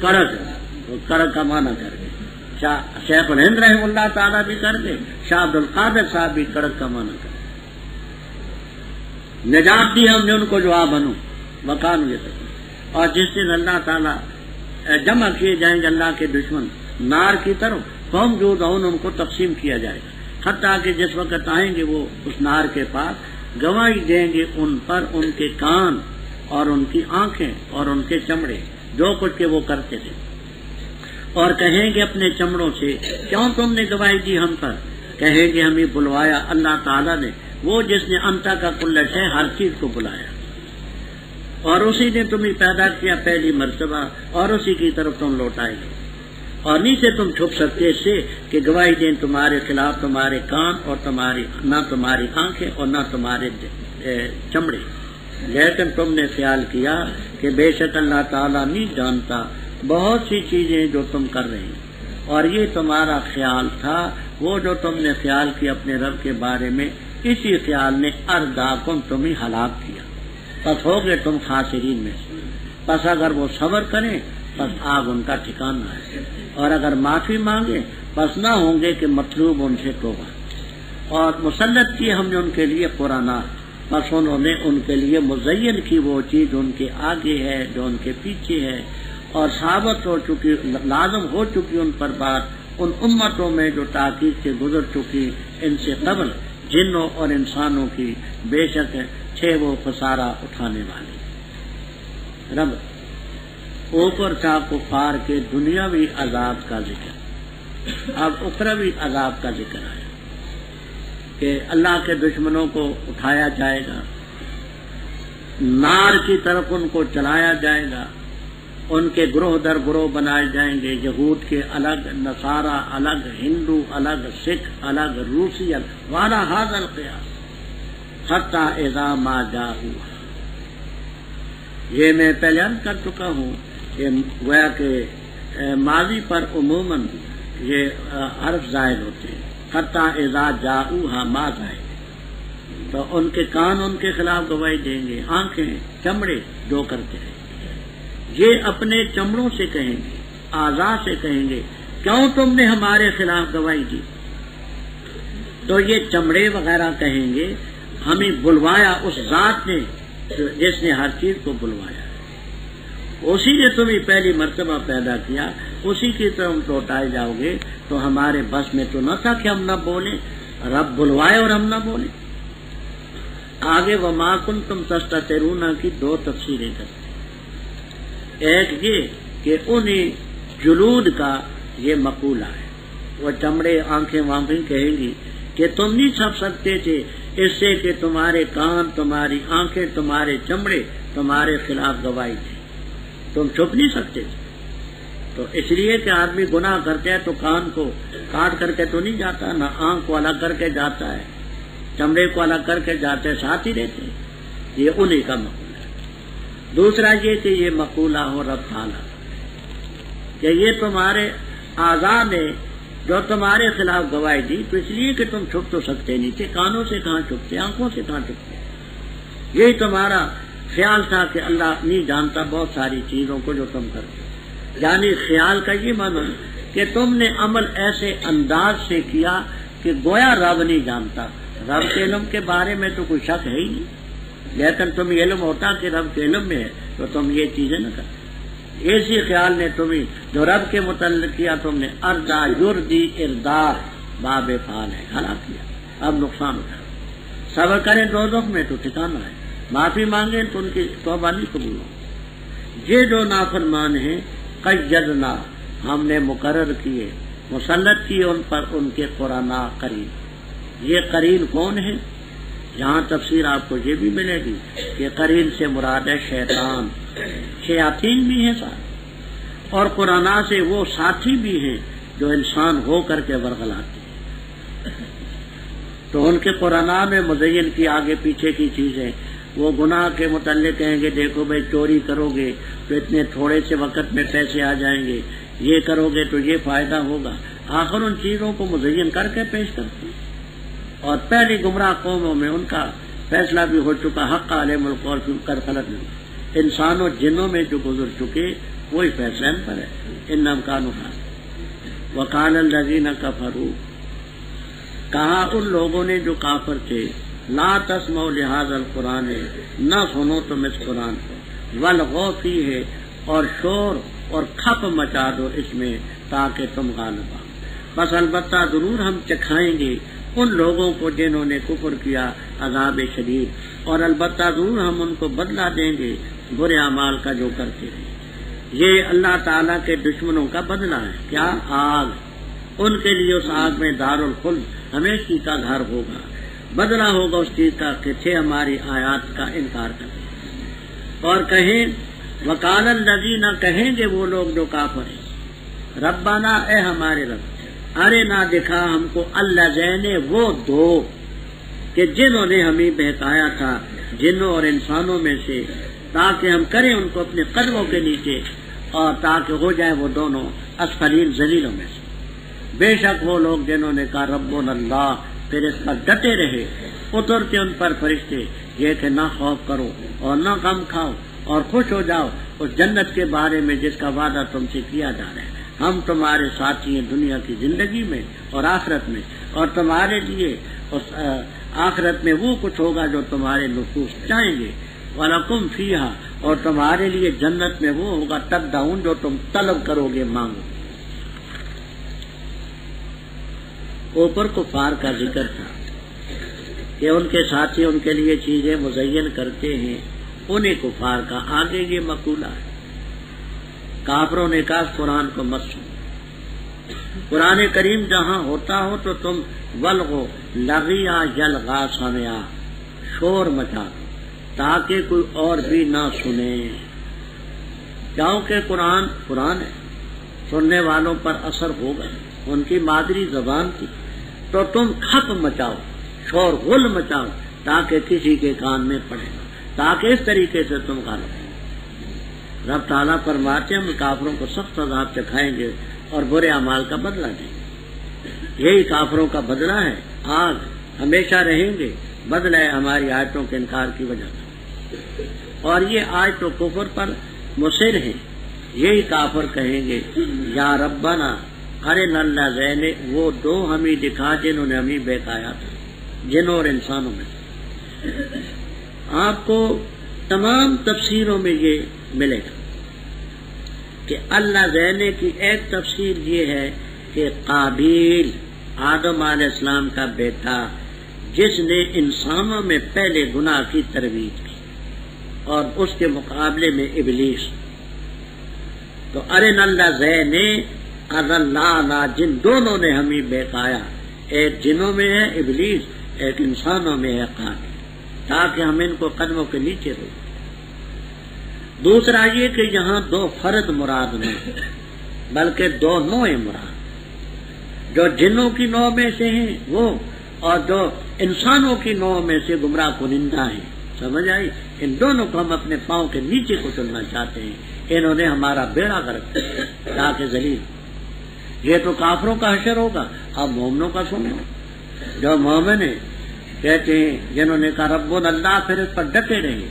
Speaker 1: کڑک کا معنی کر کے شیخ الہند رحم اللہ تعالیٰ بھی کر دے، شاہ عبد القادر صاحب بھی کڑک کا معنی کر دے۔ نجات دی ہم نے ان کو جو آ بنو مکان یہ تک، اور جس دن اللہ تعالیٰ جمع کیے جائیں گے اللہ کے دشمن نار کی طرف، قوم جو دعون ان کو تقسیم کیا جائے گا، حتیٰ کہ جس وقت آئیں گے وہ اس نار کے پاس، گواہی دیں گے ان پر ان کے کان اور ان کی آنکھیں اور ان کے چمڑے، جو کچھ کے وہ کرتے تھے، اور کہیں گے اپنے چمڑوں سے کیوں تم نے گواہی دی ہم پر؟ کہیں گے ہمیں بلوایا اللہ تعالیٰ نے، وہ جس نے انتا کا کلش ہے ہر چیز کو بلایا، اور اسی نے تمہیں پیدا کیا پہلی مرتبہ، اور اسی کی طرف تم لوٹائے گے، اور نہیں سے تم چھپ سکتے اس سے کہ گواہی دیں تمہارے خلاف تمہارے کان اور نہ تمہاری آنکھیں اور نہ تمہارے چمڑے، لیکن تم نے خیال کیا کہ بے شک اللہ تعالیٰ نہیں جانتا بہت سی چیزیں جو تم کر رہے ہیں، اور یہ تمہارا خیال تھا، وہ جو تم نے خیال کیا اپنے رب کے بارے میں، اسی خیال نے ارداکم تمہیں ہلاک کیا، پس ہوگے تم خاسرین میں سے۔ پس اگر وہ صبر کریں پس آگ ان کا ٹھکانہ ہے، اور اگر معافی مانگے پس نہ ہوں گے کہ مطلوب ان سے توبہ، اور مسلط کی ہم نے ان کے لیے پرانا، پس انہوں نے ان کے لیے مزین کی وہ چیز ان کے آگے ہے جو ان کے پیچھے ہے، اور ثابت ہو چکی، لازم ہو چکی ان پر بات ان امتوں میں جو تاکید سے گزر چکی ان سے قبل، جنوں اور انسانوں کی، بے شک تھے وہ خسارہ اٹھانے والے۔ رب اوپر تھا کفار کے دنیاوی عذاب کا ذکر، اب اخروی عذاب کا ذکر آیا کہ اللہ کے دشمنوں کو اٹھایا جائے گا، نار کی طرف ان کو چلایا جائے گا، ان کے گروہ در گروہ بنائے جائیں گے، یہود کے الگ، نصارہ الگ، ہندو الگ، سکھ الگ، روسی الگ، والا ھذا القیاس حتی اذا ما جاءوا، یہ میں پہلے عرض کر چکا ہوں کہ گویا کہ ماضی پر عموماً یہ حرف زائد ہوتے ہیں، حتی اذا جاءوها ما زائد، تو ان کے کان ان کے خلاف گواہی دیں گے، آنکھیں، چمڑے جو کرتے ہیں، یہ اپنے چمڑوں سے کہیں گے، اعضاء سے کہیں گے کیوں تم نے ہمارے خلاف گواہی دی؟ تو یہ چمڑے وغیرہ کہیں گے ہمیں بلوایا اس ذات نے جس نے ہر چیز کو بلوایا، اسی نے تمہیں پہلی مرتبہ پیدا کیا، اسی کی طرف لوٹائے جاؤ گے. تو ہمارے بس میں تو نہ تھا کہ ہم نہ بولیں, رب بلوائے اور ہم نہ بولیں. آگے وما کنتم تستترون کی دو تفسیریں کرتے ہیں. ایک یہ کہ انہیں جلود کا یہ مقولہ ہے, وہ چمڑے آنکھیں وانکھیں کہیں گی کہ تم نہیں چھپ سکتے تھے اس سے کہ تمہارے کان, تمہاری آنکھیں, تمہارے چمڑے تمہارے خلاف گواہی تھی, تم چھپ نہیں سکتے تھے. تو اس لیے کہ آدمی گناہ کرتے ہے تو کان کو کاٹ کر کے تو نہیں جاتا, نہ آنکھ کو الگ کر کے جاتا ہے, چمڑے کو الگ کر کے جاتے ہیں, ساتھ ہی رہتے ہیں. یہ انہی کا مقولہ ہے. دوسرا یہ کہ یہ مقولہ ہو رب تعالیٰ کہ یہ تمہارے اعضاء نے جو تمہارے خلاف گواہی دی, تو اس لیے کہ تم چھپ تو سکتے نہیں تھے. کانوں سے کہاں چھپتے, آنکھوں سے کہاں چھپتے. یہی تمہارا خیال تھا کہ اللہ نہیں جانتا بہت ساری چیزوں کو جو تم کرتے. یعنی خیال کا یہ معنی کہ تم نے عمل ایسے انداز سے کیا کہ گویا رب نہیں جانتا. رب کے علم کے بارے میں تو کوئی شک ہے ہی نہیں, لیکن تمہیں علم ہوتا کہ رب کے علم میں ہے تو تم یہ چیزیں نہ کرتے. اسی خیال نے تمہیں جو رب کے متعلق کیا, تم نے اردا یردی اردار باب فعال ہے ہلاک کیا. اب نقصان اٹھا, صبر کریں دوزخ میں تو ٹھکانا ہے, معافی مانگیں تو ان کی توبہ نہیں قبول ہو. یہ جو نافرمان ہیں قیدنا ہم نے مقرر کیے, مسلط کیے ان پر ان کے قرانا قرین. یہ قرین کون ہے؟ یہاں تفسیر آپ کو یہ بھی ملے گی کہ قرین سے مراد ہے شیطان, شیاطین بھی ہیں ساتھ, اور قرانا سے وہ ساتھی بھی ہیں جو انسان ہو کر کے ورغلاتے ہیں. تو ان کے قرانا میں مزین کی آگے پیچھے کی چیزیں, وہ گناہ کے متعلق کہیں گے دیکھو بھائی چوری کرو گے تو اتنے تھوڑے سے وقت میں پیسے آ جائیں گے, یہ کرو گے تو یہ فائدہ ہوگا. آخر ان چیزوں کو مزین کر کے پیش کرتے ہیں. اور پہلی گمراہ قوموں میں ان کا فیصلہ بھی ہو چکا, حق علیہم القول فی خلق میں, انسانوں جنوں میں جو گزر چکے وہی فیصلہ ان پر ہے. انہم کانوا وقال الذین کفروا, کہا ان لوگوں نے جو کافر تھے, لا تسمعوا لہذا القرآن, نہ سنو تم اس قرآن کو, والغوا فیہ, اور شور اور کھپ مچا دو اس میں تاکہ تم غالب آؤ. بس البتہ ضرور ہم چکھائیں گے ان لوگوں کو جنہوں نے کفر کیا عذاب شدید, اور البتہ ضرور ہم ان کو بدلہ دیں گے برے اعمال کا جو کرتے ہیں. یہ اللہ تعالیٰ کے دشمنوں کا بدلہ ہے. کیا؟ آگ. ان کے لیے اس آگ میں دار الخلد ہمیشہ کا گھر ہوگا. بدلہ ہوگا اس چیز کا کہ تھے ہماری آیات کا انکار کرتے. اور کہیں وقال الذین, کہیں گے وہ لوگ جو کافر ہیں, ربنا, اے ہمارے رب, ارے نہ دکھا ہم کو الذین, وہ دو کہ جنہوں نے ہمیں بہکایا تھا جنوں اور انسانوں میں سے, تاکہ ہم کریں ان کو اپنے قدموں کے نیچے, اور تاکہ ہو جائیں وہ دونوں اسفلین ذلیلوں میں سے. بے شک وہ لوگ جنہوں نے کہا ربنا اللہ, پھر اس پر ڈٹے رہے, اترتے ان پر فرشتے یہ کہ نہ خوف کرو اور نہ غم کھاؤ اور خوش ہو جاؤ اس جنت کے بارے میں جس کا وعدہ تم سے کیا جا رہا ہے. ہم تمہارے ساتھی ہیں دنیا کی زندگی میں اور آخرت میں, اور تمہارے لیے اس آخرت میں وہ کچھ ہوگا جو تمہارے نفوس چاہیں گے. وَلَكُمْ فِيهَا, اور تمہارے لیے جنت میں وہ ہوگا تدعون, جو تم طلب کرو گے, مانگو. اوپر کفار کا ذکر تھا کہ ان کے ساتھی ان کے لیے چیزیں مزین کرتے ہیں, انہیں کفار کا. آگے یہ مقولہ ہے, کافروں نے کہا قرآن کو مت سنو, قرآن کریم جہاں ہوتا ہو تو تم ولغو لغیا یلغا سمیا, شور مچا دو تاکہ کوئی اور بھی نہ سنے. کیونکہ قرآن ہے, سننے والوں پر اثر ہوگا, ان کی مادری زبان تھی. تو تم کھپ مچاؤ, شور غل مچاؤ تاکہ کسی کے کان میں پڑے, تاکہ اس طریقے سے تم غالب. رب تعالیٰ فرماتے ہیں ہم کافروں کو سخت عذاب چکھائیں گے اور برے اعمال کا بدلہ دیں گے. یہی کافروں کا بدلہ ہے, آگ, ہمیشہ رہیں گے. بدلہ ہے ہماری آیتوں کے انکار کی وجہ سے. اور یہ آیت تو کفر پر مصر ہیں. یہی کافر کہیں گے یا ربنا ارے نلّا زین, وہ دو ہمیں دکھا جنہوں نے ہمیں بہکایا تھا جنوں اور انسانوں میں. آپ کو تمام تفسیروں میں یہ ملے گا کہ اللہ زینے کی ایک تفسیر یہ ہے کہ قابیل آدم علیہ السلام کا بیٹا جس نے انسانوں میں پہلے گناہ کی ترویج کی اور اس کے مقابلے میں ابلیس، تو ارن اللہ زینے اضلانا، جن دونوں نے ہمیں بہکایا، ایک جنوں میں ہے ابلیس، ایک انسانوں میں ہے قابیل، تاکہ ہم ان کو قدموں کے نیچے روکیں۔ دوسرا یہ کہ یہاں دو فرد مراد نہیں بلکہ دو نوع مراد، جو جنوں کی نوع میں سے ہیں وہ، اور جو انسانوں کی نوع میں سے گمراہ کنندہ ہیں، سمجھ آئی؟ ان دونوں کو ہم اپنے پاؤں کے نیچے کچلنا چاہتے ہیں، انہوں نے ہمارا بیڑا غرق کیا تاکہ ذلیل۔ یہ تو کافروں کا حشر ہوگا، اب مومنوں کا سنو۔ جو مومن ہیں کہتے ہیں، جنہوں نے کہا ربنا اللہ، پھر اس پر ڈٹے رہے،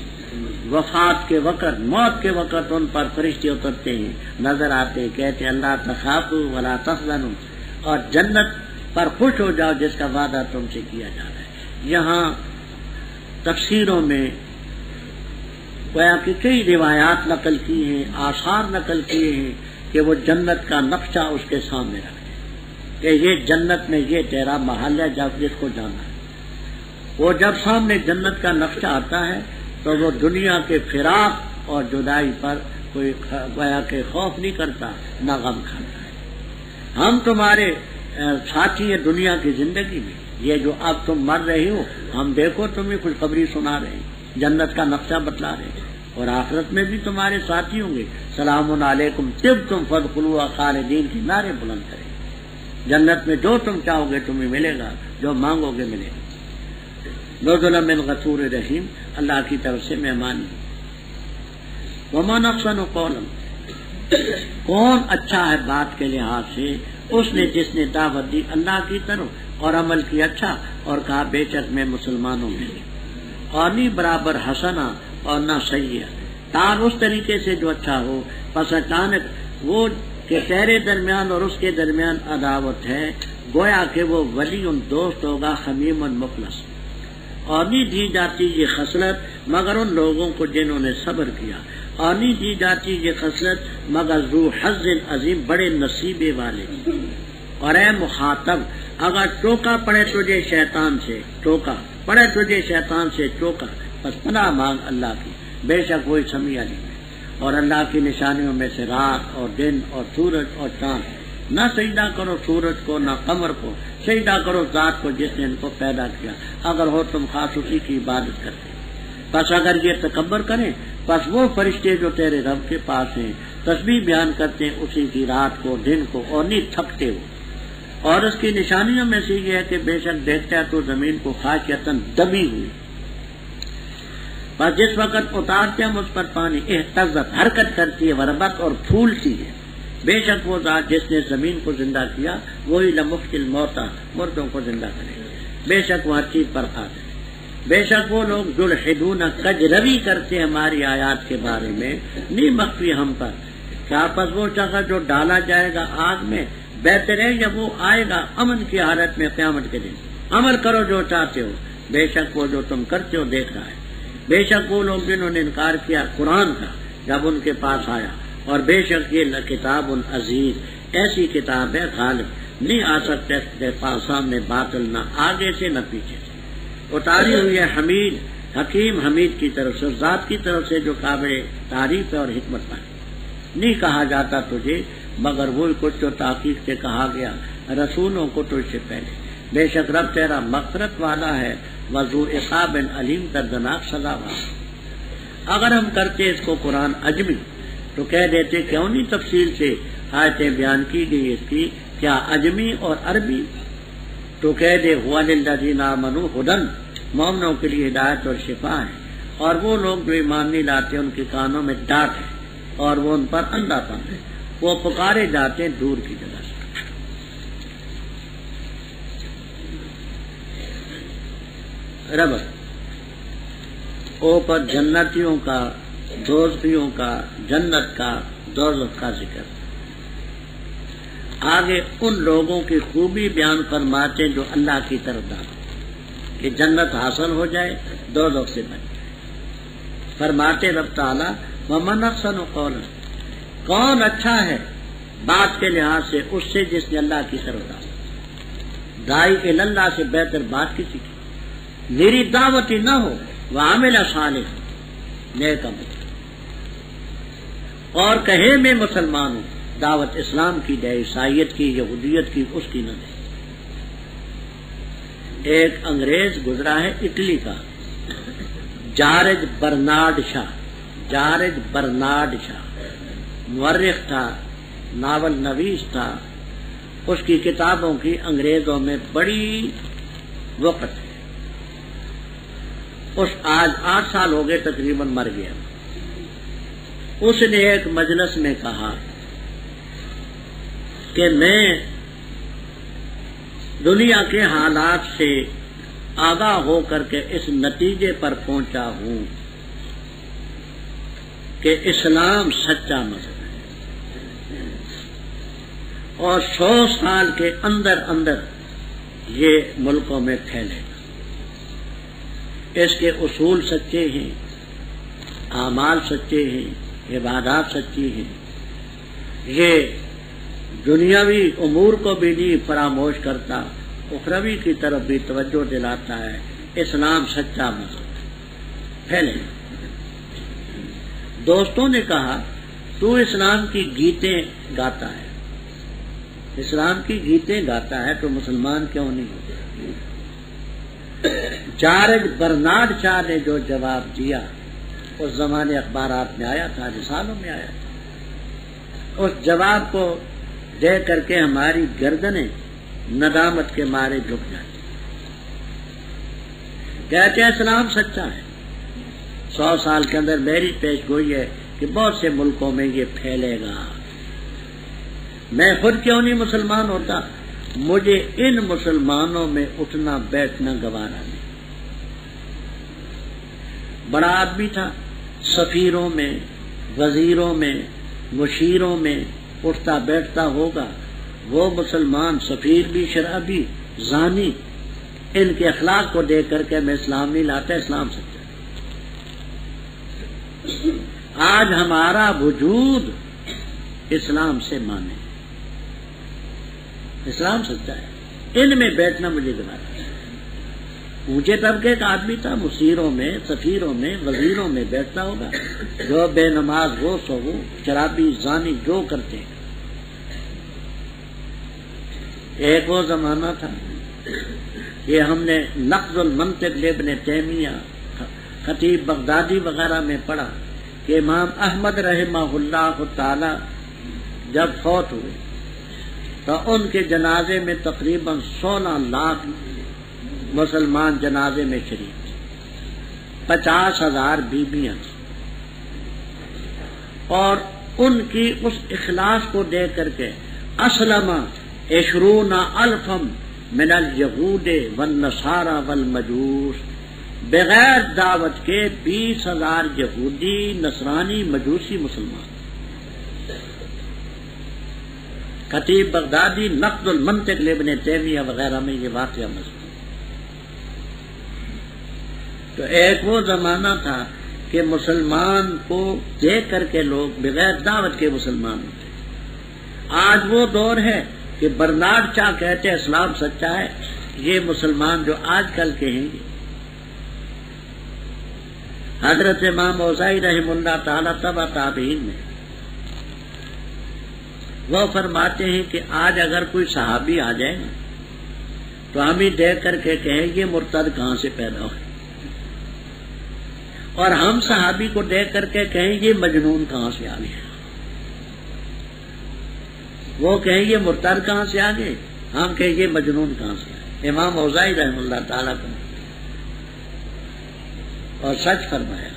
Speaker 1: وفات کے وقت، موت کے وقت ان پر فرشتے اترتے ہیں، نظر آتے ہیں، کہتے ہیں اللہ تخافوا ولا تحزنوا، اور جنت پر خوش ہو جاؤ جس کا وعدہ تم سے کیا جا رہا ہے۔ یہاں تفسیروں میں گویا کہ کئی روایات نقل کی ہیں، آثار نقل کیے ہیں کہ وہ جنت کا نقشہ اس کے سامنے رکھتے کہ یہ جنت میں یہ تیرا محل ہے جب جس کو جانا ہے۔ وہ جب سامنے جنت کا نقشہ آتا ہے تو وہ دنیا کے فراق اور جدائی پر کوئی گویا کہ خوف نہیں کرتا، نہ غم کھاتا ہے۔ ہم تمہارے ساتھی ہیں دنیا کی زندگی میں، یہ جو اب تم مر رہے ہو، ہم دیکھو تمہیں خوشخبری سنا رہے ہیں، جنت کا نقشہ بتلا رہے ہیں، اور آخرت میں بھی تمہارے ساتھی ہوں گے۔ سلام علیکم طبتم فادخلوها خالدین کی نعرے بلند کریں، جنت میں جو تم چاہو گے تمہیں ملے گا، جو مانگو گے ملے گا۔ نزلا من غفور رحیم، اللہ کی طرف سے مہمانی۔ ومن احسن قولا، کون اچھا ہے بات کے لحاظ سے، اس نے جس نے دعوت دی اللہ کی طرف اور عمل کی اچھا، اور کہا بے شک میں مسلمانوں میں ہوں، اور نہیں برابر حسنا اور نہ سیئہ، تار اس طریقے سے جو اچھا ہو، پس اچانک وہ کہ تیرے درمیان اور اس کے درمیان عداوت ہے، گویا کہ وہ ولی دوست ہوگا، حمیم مخلص، اور نہیں دی جاتی یہ خصلت مگر ان لوگوں کو جنہوں نے صبر کیا، اور نہیں دی جاتی یہ خصلت مگر ذو حظ عظیم، بڑے نصیبے والے۔ اور اے مخاطب، اگر ٹوکا پڑے تجھے شیطان سے، ٹوکا پڑے تجھے شیطان سے ٹوکا، بس پناہ مانگ اللہ کی، بے شک وہی سمیع علیم ہے۔ اور اللہ کی نشانیوں میں سے رات اور دن اور سورج اور چاند، نہ سجدہ کرو سورج کو نہ قمر کو، سجدہ کرو ذات کو جس نے ان کو پیدا کیا، اگر ہو تم خاص اسی کی عبادت کرتے۔ بس اگر یہ تکبر کریں، بس وہ فرشتے جو تیرے رب کے پاس ہیں تسبیح بیان کرتے ہیں اسی کی رات کو دن کو، اور نہیں تھکتے ہو۔ اور اس کی نشانیوں میں سے یہ ہے کہ بے شک دیکھتا ہے تو زمین کو خاشعتاً دبی ہوئی، بس جس وقت اتارتے ہم اس پر پانی، اہتزت حرکت کرتی ہے، وربت اور پھولتی ہے۔ بے شک وہ ذات جس نے زمین کو زندہ کیا وہی لمحی الموتى، مردوں کو زندہ کرے گا، بے شک وہ ہر چیز پر قادر ہے۔ بے شک وہ لوگ یلحدون کجروی کرتے ہیں ہماری آیات کے بارے میں، نہیں مخفی ہم پر، کیا پس وہ شخص جو ڈالا جائے گا آگ میں بہتر ہے یا وہ آئے گا امن کی حالت میں قیامت کے دن؟ عمل کرو جو چاہتے ہو، بے شک وہ جو تم کرتے ہو دیکھ رہا ہے۔ بے شک وہ لوگ جنہوں نے انکار کیا قرآن کا جب ان کے پاس آیا، اور بے شک یہ کتاب عزیز، ایسی کتاب ہے غالب، نہیں آ سکتے اس کے پاس سامنے باطل، نہ آگے سے نہ پیچھے سے۔ اتاری ہوئی ہے حمید، حکیم حمید کی طرف سے، ذات کی طرف سے جو قابل تعریف ہے اور حکمت والی۔ نہیں کہا جاتا تجھے مگر وہی کچھ جو تحقیق سے کہا گیا رسولوں کو تجھ سے پہلے، بے شک رب تیرا مغفرت والا ہے، وذو عقاب علیم، دردناک سزا والا۔ اگر ہم کرتے اس کو قرآن عجمی تو کہہ دیتے کیوں نہیں تفصیل سے آیتیں بیان کی گئی اس کی، کیا عجمی اور عربی؟ تو کہہ دے هو للذین آمنوا ھدی، مومنوں کے لیے ہدایت اور شفا ہے، اور وہ لوگ جو ایمان نہیں لاتے ان کے کانوں میں ڈانٹ ہے اور وہ ان پر اندھا پن ہے، وہ پکارے جاتے ہیں دور کی جگہ سے۔ ربط اوپر جنتیوں کا، دوزخیوں کا، جنت کا، دوزخ کا ذکر، آگے ان لوگوں کی خوبی بیان فرماتے جو اللہ کی طرف دعوت کہ جنت حاصل ہو جائے، دوزخ سے بچ جائے۔ فرماتے رب تعالیٰ ومن احسن قولا، کون اچھا ہے بات کے لحاظ سے اس سے جس نے اللہ کی طرف دعوت، داعی اللہ سے بہتر بات کسی کی میری دعوت ہی نہ ہو وعمل صالح نیک عمل اور کہے میں مسلمان ہوں، دعوت اسلام کی دے، عیسائیت کی، یہودیت کی، اس کی نہ دے۔ ایک انگریز گزرا ہے اٹلی کا، جارج برنارڈ شاہ، جارج برنارڈ شاہ مورخ تھا، ناول نویس تھا، اس کی کتابوں کی انگریزوں میں بڑی وقت ہے۔ اس آج 8 سال ہو گئے تقریباً مر گیا۔ اس نے ایک مجلس میں کہا کہ میں دنیا کے حالات سے آگاہ ہو کر کے اس نتیجے پر پہنچا ہوں کہ اسلام سچا مذہب ہے اور 100 سال کے اندر اندر یہ ملکوں میں پھیلے گا۔ اس کے اصول سچے ہیں، اعمال سچے ہیں، عبادات سچی ہیں، یہ دنیاوی امور کو بھی نہیں فراموش کرتا، اخروی کی طرف بھی توجہ دلاتا ہے۔ اسلام سچا مذہب پھیلے۔ دوستوں نے کہا تو اسلام کی گیتیں گاتا ہے، اسلام کی گیتیں گاتا ہے تو مسلمان کیوں نہیں ہوتا؟ جارج برنارڈ شاہ نے جو جواب دیا اس زمانے اخبارات میں آیا تھا، رسالوں میں آیا تھا، اس جواب کو دے کر کے ہماری گردنیں ندامت کے مارے جھک جاتی۔ کہتے ہیں اسلام سچا ہے۔ 100 سال کے اندر میری پیش گوئی ہے کہ بہت سے ملکوں میں یہ پھیلے گا۔ میں خود کیوں نہیں مسلمان ہوتا؟ مجھے ان مسلمانوں میں اٹھنا بیٹھنا گوارا نہیں۔ بڑا آدمی تھا، سفیروں میں، وزیروں میں، مشیروں میں اٹھتا بیٹھتا ہوگا، وہ مسلمان سفیر بھی شرابی زانی، ان کے اخلاق کو دیکھ کر کے میں اسلام نہیں لاتا، اسلام سچا ہے۔ آج ہمارا وجود اسلام سے مانے، اسلام سچا ہے، ان میں بیٹھنا مجھے گوارا ہے۔ اونچے طبقے کا آدمی تھا، مشیروں میں، سفیروں میں، وزیروں میں بیٹھتا ہوگا، جو بے نماز وہ سو وہ، شرابی زانی جو کرتے ہیں۔ ایک وہ زمانہ تھا کہ ہم نے نقض المنطق لابن تیمیہ، خطیب بغدادی وغیرہ میں پڑھا کہ امام احمد رحمہ اللہ تعالی جب فوت ہوئے تو ان کے جنازے میں تقریباً 16 لاکھ مسلمان جنازے میں شریک تھے، 50,000 بیویاں تھیں، اور ان کی اس اخلاص کو دیکھ کر کے اسلم 20,000 من الیہود والنصارى والمجوس، بغیر دعوت کے 20,000 یہودی، نصرانی، مجوسی مسلمان۔ خطیب بغدادی نقد المنطق لابن تیمیہ وغیرہ میں یہ واقعہ مذکور۔ تو ایک وہ زمانہ تھا کہ مسلمان کو دیکھ کر کے لوگ بغیر دعوت کے مسلمان ہوتے۔ آج وہ دور ہے کہ برنارڈ شاہ کہتے ہیں اسلام سچا ہے، یہ مسلمان جو آج کل کے ہیں، حضرت امام اوزاعی رحم اللہ تعالی تبع تابعین میں وہ فرماتے ہیں کہ آج اگر کوئی صحابی آ جائے نا تو ہم ہی دیکھ کر کے کہیں یہ مرتد کہاں سے پیدا ہوئے، اور ہم صحابی کو دیکھ کر کے کہیں یہ مجنون کہاں سے آ گیا، وہ کہیں یہ مرتد کہاں سے آ گئے، ہم کہیں یہ مجنون کہاں سے آئے۔ امام اوزاعی رحم اللہ تعالیٰ کو اور سچ فرمایا۔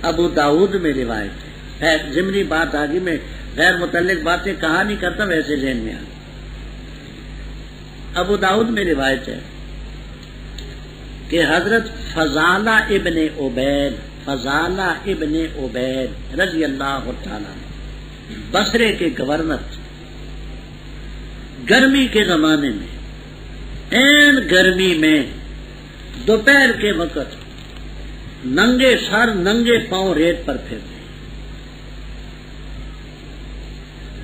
Speaker 1: ابو داؤد میں روایت ہے، ضمنی بات آگے میں غیر متعلق باتیں کہا نہیں کرتا، ویسے ذہن میں آ۔ ابو داؤد میں روایت ہے کہ حضرت فضالہ ابن عبید رضی اللہ تعالیٰ بصرے کے گورنر تھے۔ گرمی کے زمانے میں، این گرمی میں دوپہر کے وقت ننگے سر ننگے پاؤں ریت پر پھرتے،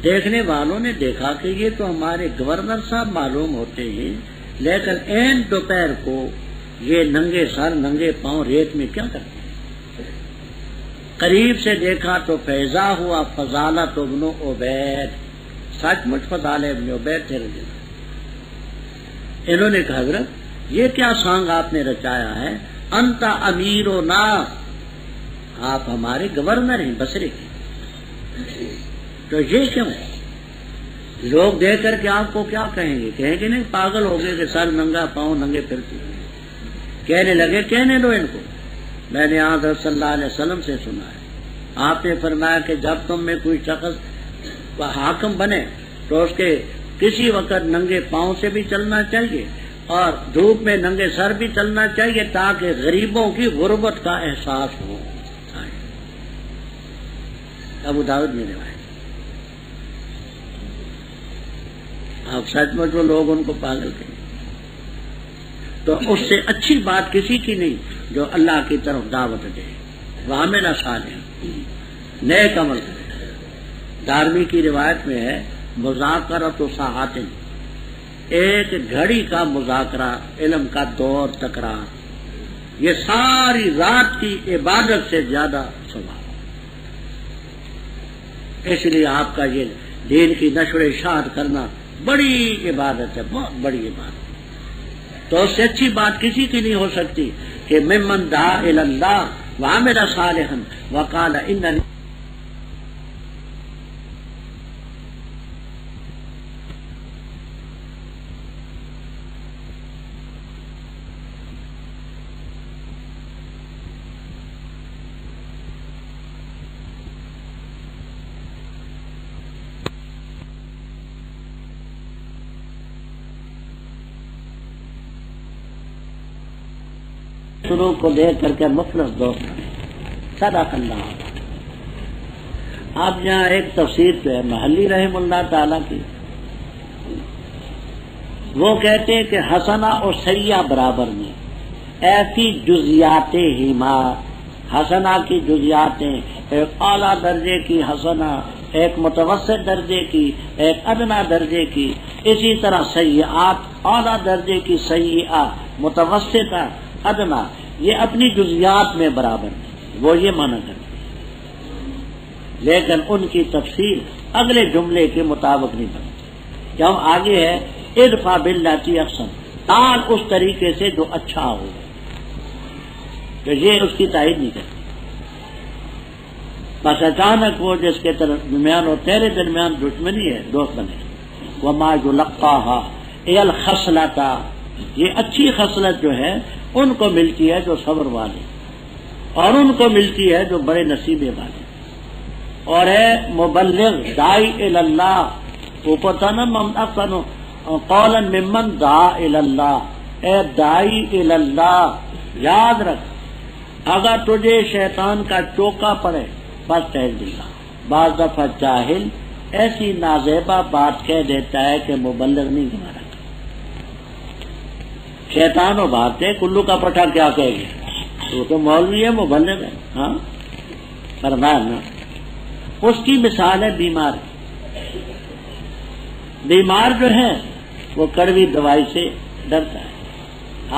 Speaker 1: دیکھنے والوں نے دیکھا کہ یہ تو ہمارے گورنر صاحب معلوم ہوتے ہیں، لیکن عین دوپہر کو یہ ننگے سر ننگے پاؤں ریت میں کیا کرتے ہیں؟ قریب سے دیکھا تو فیضا ہوا فضالۃ ابن عبید، سچ مچ فضال ابن عبید تھے رضی اللہ۔ انہوں نے کہا حضرت یہ کیا سانگ آپ نے رچایا ہے؟ انت امیرنا، آپ ہمارے گورنر ہیں بصرے کے، تو یہ کیوں؟ لوگ دیکھ کر کے آپ کو کیا کہیں گے؟ کہیں گے نہیں پاگل ہو گئے کہ سر ننگا پاؤں ننگے پھرتے۔ کہنے لگے کہنے دو ان کو، میں نے حضرت صلی اللہ علیہ وسلم سے سنا ہے، آپ نے فرمایا کہ جب تم میں کوئی شخص حاکم بنے تو اس کے کسی وقت ننگے پاؤں سے بھی چلنا چاہیے اور دھوپ میں ننگے سر بھی چلنا چاہیے تاکہ غریبوں کی غربت کا احساس ہو۔ ابو داؤد میں روایت۔ اب سچ مچ وہ لوگ ان کو پاگل کہیں، تو اس سے اچھی بات کسی کی نہیں جو اللہ کی طرف دعوت دے، وعمل صالحا، نیک عمل کرے۔ دارمی کی روایت میں ہے مذاکرۃ ساعات، ایک گھڑی کا مذاکرہ، علم کا دور تکرار، یہ ساری رات کی عبادت سے زیادہ ثواب۔ اس لیے آپ کا یہ دین کی نشر و اشاعت کرنا بڑی عبادت ہے، بہت بڑی عبادت۔ تو اس سے اچھی بات کسی کی نہیں ہو سکتی کہ ممن دعا الی اللہ وعمل صالحا وقال اننی، شروع کو دیکھ کر کے مخلص دوست صدق اللہ۔ آپ یہاں ایک تفسیر جو ہے محلی رحم اللہ تعالی کی، وہ کہتے ہیں کہ حسنہ اور سیئہ برابر میں، ایسی جزیات ہی ماں، حسنہ کی جزیاتیں، ایک اعلیٰ درجے کی حسنہ، ایک متوسط درجے کی، ایک ادنا درجے کی، اسی طرح سیئات اعلیٰ درجے کی سیئہ، متوسطہ، ادنا، یہ اپنی جزیات میں برابر ہے، وہ یہ معنی کرتے ہیں، لیکن ان کی تفسیر اگلے جملے کے مطابق نہیں بنتی۔ کیوں؟ آگے ہے ادفع باللتی احسن، تال اس طریقے سے جو اچھا ہو، تو یہ اس کی تائید نہیں کرتی۔ بس اچانک وہ جس کے درمیان اور تیرے درمیان دشمنی ہے دوست بنے، وما یلقاھا الا الخصلۃ، یہ اچھی خصلت جو ہے ان کو ملتی ہے جو صبر والے، اور ان کو ملتی ہے جو بڑے نصیبے والے۔ اور ہے مبلغ داعی الی اللہ، اوپر تھا نا احسن قولا ممن دعا الی اللہ، اے داعی الی اللہ، یاد رکھ اگر تجھے شیطان کا چوکا پڑے بس کہہ دیا۔ بعض دفعہ جاہل ایسی نازیبہ بات کہہ دیتا ہے کہ مبلغ نہیں تمہارا، شیطان و بات ہے، کلو کا پٹھا کیا کہے گا، وہ تو مولوی ہے مبلغ ہے، ہاں فرمایا نا۔ اس کی مثال ہے بیمار، بیمار جو ہے وہ کڑوی دوائی سے ڈرتا ہے،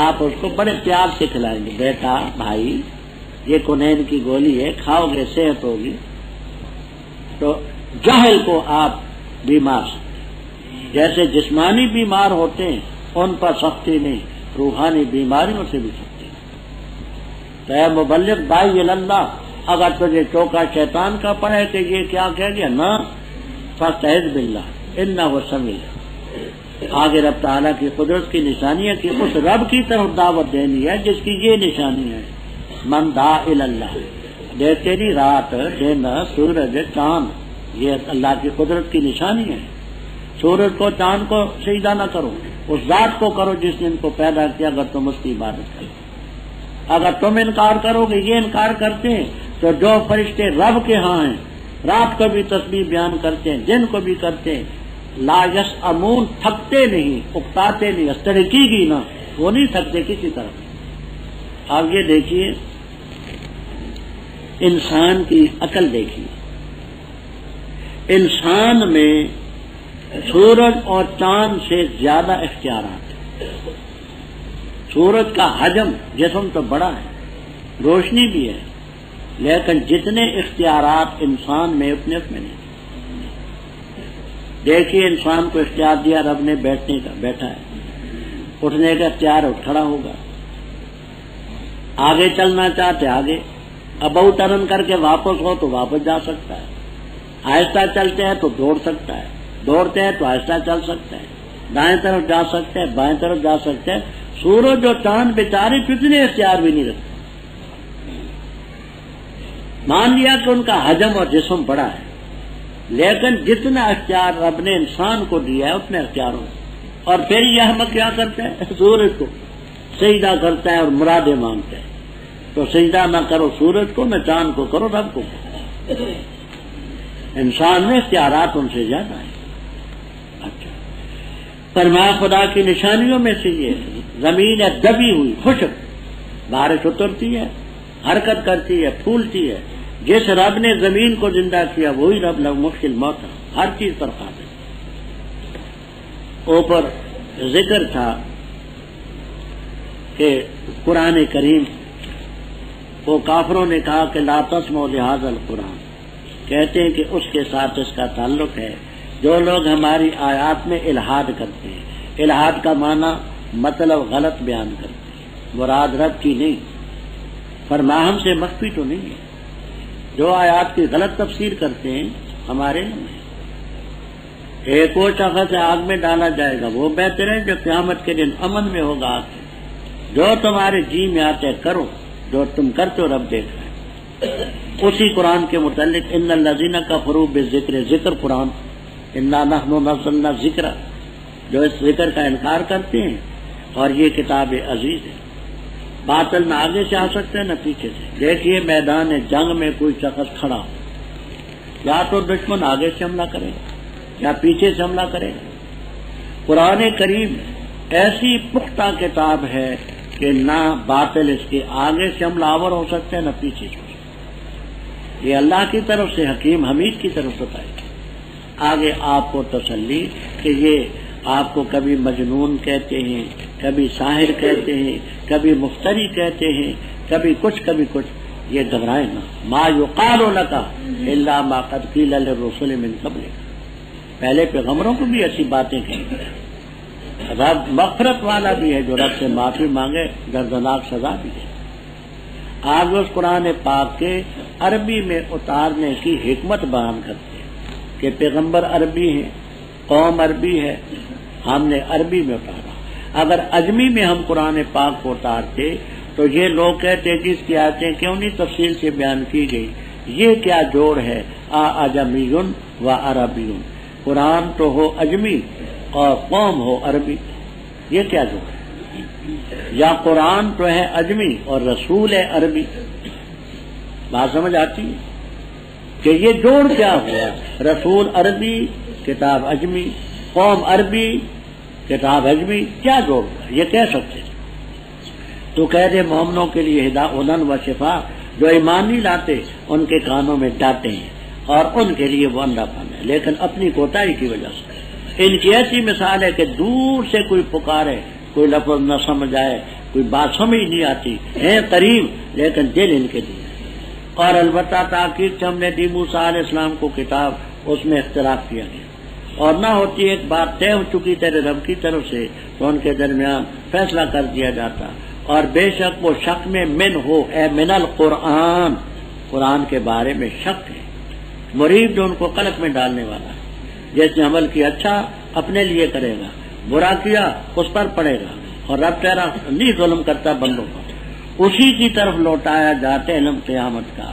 Speaker 1: آپ اس کو بڑے پیار سے کھلائیں گے، بیٹا بھائی یہ کنین کی گولی ہے، کھاؤ گے صحت ہوگی، تو جاہل کو آپ بیمار سکتے، جیسے جسمانی بیمار ہوتے ہیں ان پر سختی نہیں، روحانی بیماریوں سے بھی سکتی۔ تو اے مبلغ داعی اللہ، اگر تجھے چوکا شیطان کا پڑے کہ یہ کیا کہہ گیا نا، فاستعذ باللہ انہ سمیع۔ آگے رب تعالیٰ کی قدرت کی نشانی ہے کہ اس رب کی طرف دعوت دینی ہے جس کی یہ نشانی ہے، من دعا الی اللہ، دیکھتے نہیں رات دن سورج چاند، یہ اللہ کی قدرت کی نشانی ہے۔ سورج کو چاند کو سجدہ نہ کرو، اس ذات کو کرو جس نے ان کو پیدا کیا، اگر تم اس کی عبادت کرو۔ اگر تم انکار کرو گے، یہ انکار کرتے ہیں، تو جو فرشتے رب کے ہاں ہیں رات کو بھی تسبیح بیان کرتے ہیں، دن کو بھی کرتے ہیں، لا یسأمون، تھکتے نہیں، اکتاتے نہیں، استرکی گی نا، وہ نہیں تھکتے کسی طرح۔ اب یہ دیکھیے انسان کی عقل دیکھیے، انسان میں سورج اور چاند سے زیادہ اختیارات ہیں۔ سورج کا حجم جسم تو بڑا ہے، روشنی بھی ہے، لیکن جتنے اختیارات انسان میں اتنے اس میں نہیں۔ دیکھیے انسان کو اختیار دیا رب نے بیٹھنے کا، بیٹھا ہے، اٹھنے کا اختیار اٹھ کھڑا ہوگا، آگے چلنا چاہتے آگے، ابو ٹرن کر کے واپس ہو تو واپس جا سکتا ہے، آہستہ چلتے ہیں تو دوڑ سکتا ہے، دوڑتے ہیں تو آہستہ چل سکتا ہے، دائیں طرف جا سکتے ہیں، بائیں طرف جا سکتے ہیں۔ سورج اور چاند بیچارے کتنے اختیار بھی نہیں رکھتے۔ مان لیا کہ ان کا حجم اور جسم بڑا ہے، لیکن جتنا اختیار رب نے انسان کو دیا ہے اتنے اختیاروں، اور پھر یہ احمد کیا کرتا ہے؟ سورج کو سجدہ کرتا ہے اور مرادیں مانگتا ہے۔ تو سجدہ نہ کرو سورج کو، نہ چاند کو کرو، رب کو کرو۔ انسان میں اختیارات ان سے زیادہ ہیں۔ اچھا، فرمایا خدا کی نشانیوں میں سے یہ زمین ہے دبی ہوئی، خشک، بارش اترتی ہے، حرکت کرتی ہے، پھولتی ہے۔ جس رب نے زمین کو زندہ کیا وہی رب لو مشکل موت ہے، ہر چیز پر قادر۔ اوپر ذکر تھا کہ قرآن کریم کو کافروں نے کہا کہ لا تسمعوا لہذا القرآن، کہتے ہیں کہ اس کے ساتھ اس کا تعلق ہے جو لوگ ہماری آیات میں الحاد کرتے ہیں۔ الحاد کا معنی مطلب غلط بیان کرتے ہیں، مراد رب کی نہیں، فرماہم سے مخفی تو نہیں ہے۔ جو آیات کی غلط تفسیر کرتے ہیں ہمارے نہیں۔ ایک وہ شخص آگ میں ڈالا جائے گا، وہ بہتر ہے جو قیامت کے دن امن میں ہوگا آگ سے۔ جو تمہارے جی میں آتے کرو، جو تم کرتے ہو رب دیکھ رہا ہے۔ اسی قرآن کے متعلق ان الذین کفروا بالذکر، ذکر قرآن، انا نحن نزلنا الذکر، جو اس ذکر کا انکار کرتے ہیں، اور یہ کتاب عزیز ہے۔ باطل نہ آگے سے آ سکتے ہیں نہ پیچھے سے۔ دیکھیے میدان جنگ میں کوئی شخص کھڑا ہو، یا تو دشمن آگے سے حملہ کرے گا یا پیچھے سے حملہ کرے گا۔ قرآن کریم ایسی پختہ کتاب ہے کہ نہ باطل اس کے آگے سے حملہ آور ہو سکتا ہے نہ پیچھے سے ہو سکتا ہے۔ یہ اللہ کی طرف سے حکیم حمید کی طرف بتائے گا۔ آگے آپ کو تسلی کہ یہ آپ کو کبھی مجنون کہتے ہیں، کبھی ساحر کہتے ہیں، کبھی مفتری کہتے ہیں، کبھی کچھ کبھی کچھ، یہ گھبرائے نہ۔ ما یقال لک الا ما قد قیل للرسل من قبلک، پہلے پیغمبروں کو بھی ایسی باتیں کہیں۔ رب مغفرت والا بھی ہے، جو رب سے معافی مانگے دردناک سزا بھی ہے۔ آج اس قرآن پاک کے عربی میں اتارنے کی حکمت بیان کرتے ہیں کہ پیغمبر عربی ہیں، قوم عربی ہے، ہم نے عربی میں اتارا۔ اگر عجمی میں ہم قرآن پاک کو اتارتے تو یہ لوگ کہتے جس کی آیتیں کیوں نہیں تفصیل سے بیان کی گئی، یہ کیا جوڑ ہے اعجمی و عربی، قرآن تو ہو عجمی اور قوم ہو عربی، یہ کیا جوڑ ہے؟ یا قرآن تو ہے عجمی اور رسول ہے عربی، بات سمجھ آتی ہے کہ یہ جوڑ کیا ہوا؟ رسول عربی، کتاب عجمی، قوم عربی، کتاب عجمی، کیا جوڑ ہوا؟ یہ کہہ سکتے تو کہہ دے مومنوں کے لیے ہدایت و شفا، جو ایمان نہیں لاتے ان کے کانوں میں ڈانٹے ہیں اور ان کے لیے وہ اندھا پن ہے، لیکن اپنی کوتاہی کی وجہ سے۔ ان کی ایسی مثال ہے کہ دور سے کوئی پکارے، کوئی لفظ نہ سمجھ آئے، کوئی بات سمجھ نہیں آتی، ہیں قریب لیکن دل ان کے لیے۔ اور البتہ تاکید سے ہم نے دی موسیٰ علیہ السلام کو کتاب، اس میں اختلاف کیا گیا، اور نہ ہوتی ایک بات طے ہو چکی تیرے رب کی طرف سے تو ان کے درمیان فیصلہ کر دیا جاتا۔ اور بے شک وہ شک میں من ہو، اے من القرآن، قرآن کے بارے میں شک ہے، مریب جو ان کو قلق میں ڈالنے والا ہے۔ جس نے عمل کیا اچھا اپنے لیے کرے گا، برا کیا اس پر پڑے گا، اور رب تیرا نہیں ظلم کرتا بندوں پر، اسی کی طرف لوٹایا جاتے علم قیامت کا،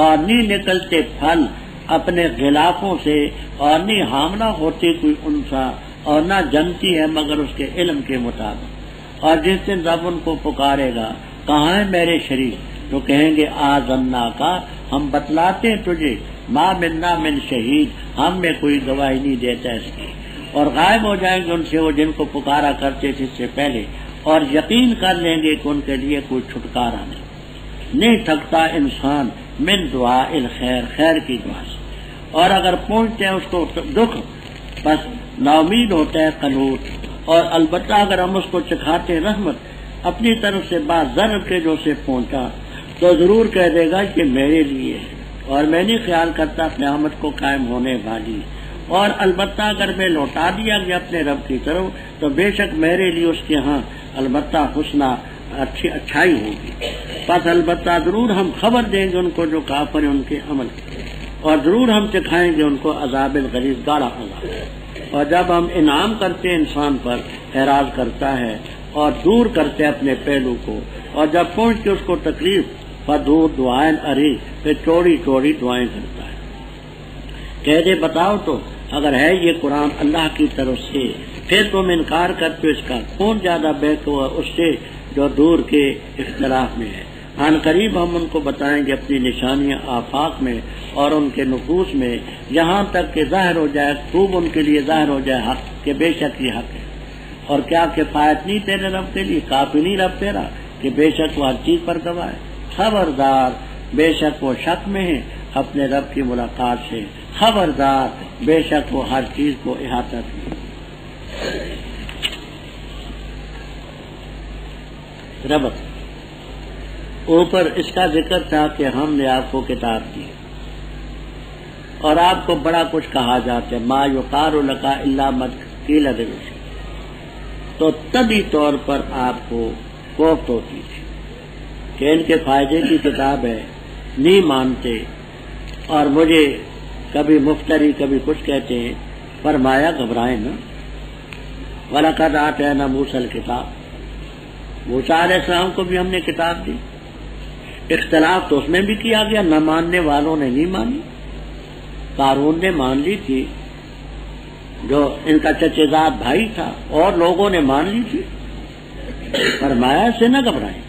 Speaker 1: اور نہیں نکلتے پھل اپنے غلافوں سے، اور نہیں حاملہ ہوتی کوئی انثی، اور نہ جنتی ہے مگر اس کے علم کے مطابق۔ اور جس دن رب ان کو پکارے گا کہاں ہے میرے شریک، تو کہیں گے آذنا کا، ہم بتلاتے ہیں تجھے، ما منا من شہید، ہم میں کوئی گواہی نہیں دیتا اس کی، اور غائب ہو جائیں گے ان سے وہ جن کو پکارا کرتے تھے اس سے پہلے، اور یقین کر لیں گے کہ ان کے لیے کوئی چھٹکارا نہیں۔ نہیں تھکتا انسان من دعاء الخیر، خیر کی دعا سے، اور اگر پہنچتے ہیں اس کو دکھ بس ناامید ہوتا ہے قنوط، اور البتہ اگر ہم اس کو چکھاتے رحمت اپنی طرف سے بات ذر کے جو سے پہنچا تو ضرور کہہ دے گا کہ میرے لیے ہے، اور میں نہیں خیال کرتا قیامت کو قائم ہونے والی، اور البتہ اگر میں لوٹا دیا گیا اپنے رب کی طرف تو بے شک میرے لیے اس کے ہاں البتہ حسنہ اچھائی ہوگی، بس البتہ ضرور ہم خبر دیں گے ان کو جو کافر ہیں ان کے عمل کی، اور ضرور ہم چکھائیں گے ان کو عذاب الغلیظ، گاڑا عذاب۔ اور جب ہم انعام کرتے ہیں انسان پر اعراض کرتا ہے اور دور کرتے اپنے پہلو کو، اور جب پہنچ کے اس کو تکلیف فدور دعائیں اری پھر چوڑی چوڑی دعائیں کرتا ہے۔ کہہ دے بتاؤ تو اگر ہے یہ قرآن اللہ کی طرف سے پھر تم انکار کرتے اس کا، کون زیادہ بہتر ہوا اس سے جو دور کے اختلاف میں ہے۔ عن قریب ہم ان کو بتائیں گے اپنی نشانیاں آفاق میں اور ان کے نفوس میں، یہاں تک کہ ظاہر ہو جائے، خوب ان کے لیے ظاہر ہو جائے حق کہ بے شک یہ حق ہے۔ اور کیا کفایت نہیں تیرے رب کے لیے، کافی نہیں رب تیرا کہ بے شک وہ ہر چیز پر گواہ ہے۔ خبردار بے شک وہ شک میں ہے اپنے رب کی ملاقات سے، خبردار بے شک وہ ہر چیز کو احاطہ کی۔ ربط اوپر اس کا ذکر تھا کہ ہم نے آپ کو کتاب دی اور آپ کو بڑا کچھ کہا جاتا ہے، ما یقار لک الا ما قیل للرسل، تو طبی طور پر آپ کو کوفت ہوتی تھی کہ ان کے فائدے کی کتاب ہے، نہیں مانتے، اور مجھے کبھی مفتری کبھی کچھ کہتے ہیں۔ فرمایا گھبرائیں نہ، وَلَقَدْ آتَيْنَا مُوسَىٰ الْكِتَابَ، موسیٰ علیہ السلام کو بھی ہم نے کتاب دی، اختلاف تو اس میں بھی کیا گیا، نہ ماننے والوں نے نہیں مانی، قارون نے مان لی تھی جو ان کا چچے زاد بھائی تھا، اور لوگوں نے مان لی تھی۔ فرمایا اس سے نہ گھبرائیں،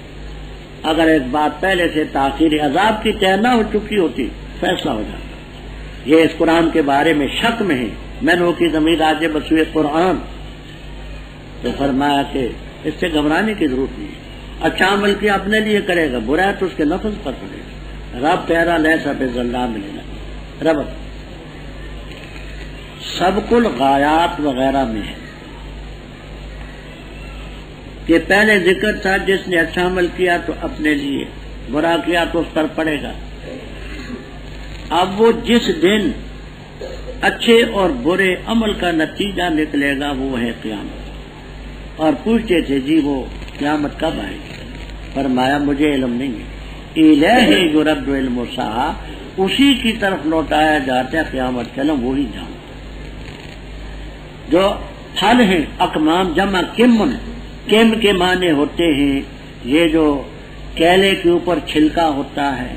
Speaker 1: اگر ایک بات پہلے سے تاخیر عذاب کی طے نہ ہو چکی ہوتی فیصلہ ہو جاتا۔ یہ اس قرآن کے بارے میں شک میں ہے، میں نے کی ضمیر آج بسوئے قرآن، تو فرمایا کہ اس سے گھبرانے کی ضرورت نہیں ہے، اچھا عمل کیا اپنے لیے کرے گا، برا ہے تو اس کے نفس پر پڑے گا۔ رب تیرا لیسا بظلام ملے رب سبق الغایات وغیرہ میں ہے کہ پہلے ذکر تھا جس نے اچھا عمل کیا تو اپنے لیے، برا کیا تو اس پر پڑے گا۔ اب وہ جس دن اچھے اور برے عمل کا نتیجہ نکلے گا وہ ہے قیامت۔ اور پوچھتے تھے جی وہ قیامت کب آئے گی؟ فرمایا مجھے علم نہیں ہے، الہ یرد علم الساعہ، اسی کی طرف لوٹایا جاتا ہے قیامت کا علم، وہی جانتا۔ جو پھل ہیں اقمام جمع کمن، کم کے معنی ہوتے ہیں یہ جو کیلے کے اوپر چھلکا ہوتا ہے،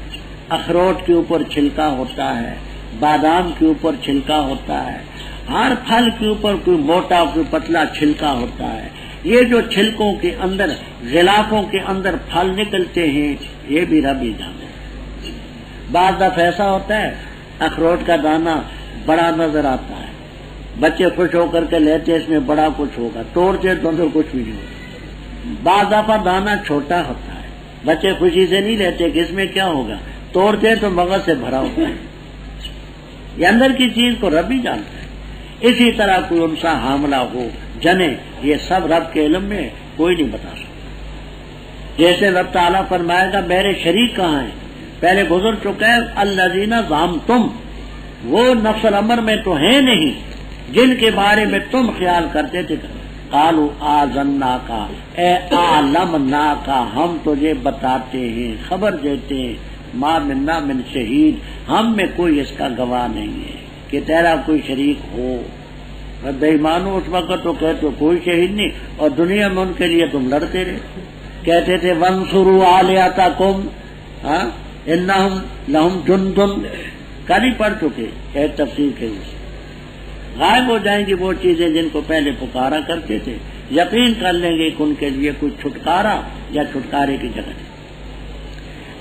Speaker 1: اخروٹ کے اوپر چھلکا ہوتا ہے، بادام کے اوپر چھلکا ہوتا ہے، ہر پھل کے اوپر کوئی موٹا کوئی پتلا چھلکا ہوتا ہے۔ یہ جو چھلکوں کے اندر غلافوں کے اندر پھل نکلتے ہیں یہ بھی رب ہی جانے۔ بعض دفعہ ایسا ہوتا ہے اخروٹ کا دانہ بڑا نظر آتا ہے، بچے خوش ہو کر کے لیتے اس میں بڑا کچھ ہوگا، توڑتے تو اندر کچھ بھی نہیں ہوگا۔ بعض دفعہ دانہ چھوٹا ہوتا ہے، بچے خوشی سے نہیں لیتے کہ اس میں کیا ہوگا، توڑتے تو مغز سے بھرا ہوتا ہے۔ یہ اندر کی چیز کو رب ہی جانتا ہے۔ اسی طرح کوئی انسا حاملہ ہو جنے، یہ سب رب کے علم میں کوئی نہیں بتا سکتا۔ جیسے رب تعالیٰ فرمائے گا میرے شریک کہاں ہیں، پہلے گزر چکا ہے الذین زعمتم، وہ نفس الامر میں تو ہیں نہیں جن کے بارے میں تم خیال کرتے تھے۔ قالوا آذناک، اے علمناک، ہم تجھے بتاتے ہیں، خبر دیتے ہیں، ما منا من شہید، ہم میں کوئی اس کا گواہ نہیں ہے کہ تیرا کوئی شریک ہو۔ بے ایمانو اس وقت تو کہتے ہو کوئی شہید نہیں، اور دنیا میں ان کے لیے تم لڑتے رہے، کہتے تھے وانصروا آلیاتکم انہم لہم جند، کل ہی پڑھ چکے ایک تفسیر کے لیے۔ غائب ہو جائیں گی وہ چیزیں جن کو پہلے پکارا کرتے تھے، یقین کر لیں گے کہ ان کے لیے کوئی چھٹکارا یا چھٹکارے کی جگہ نہیں۔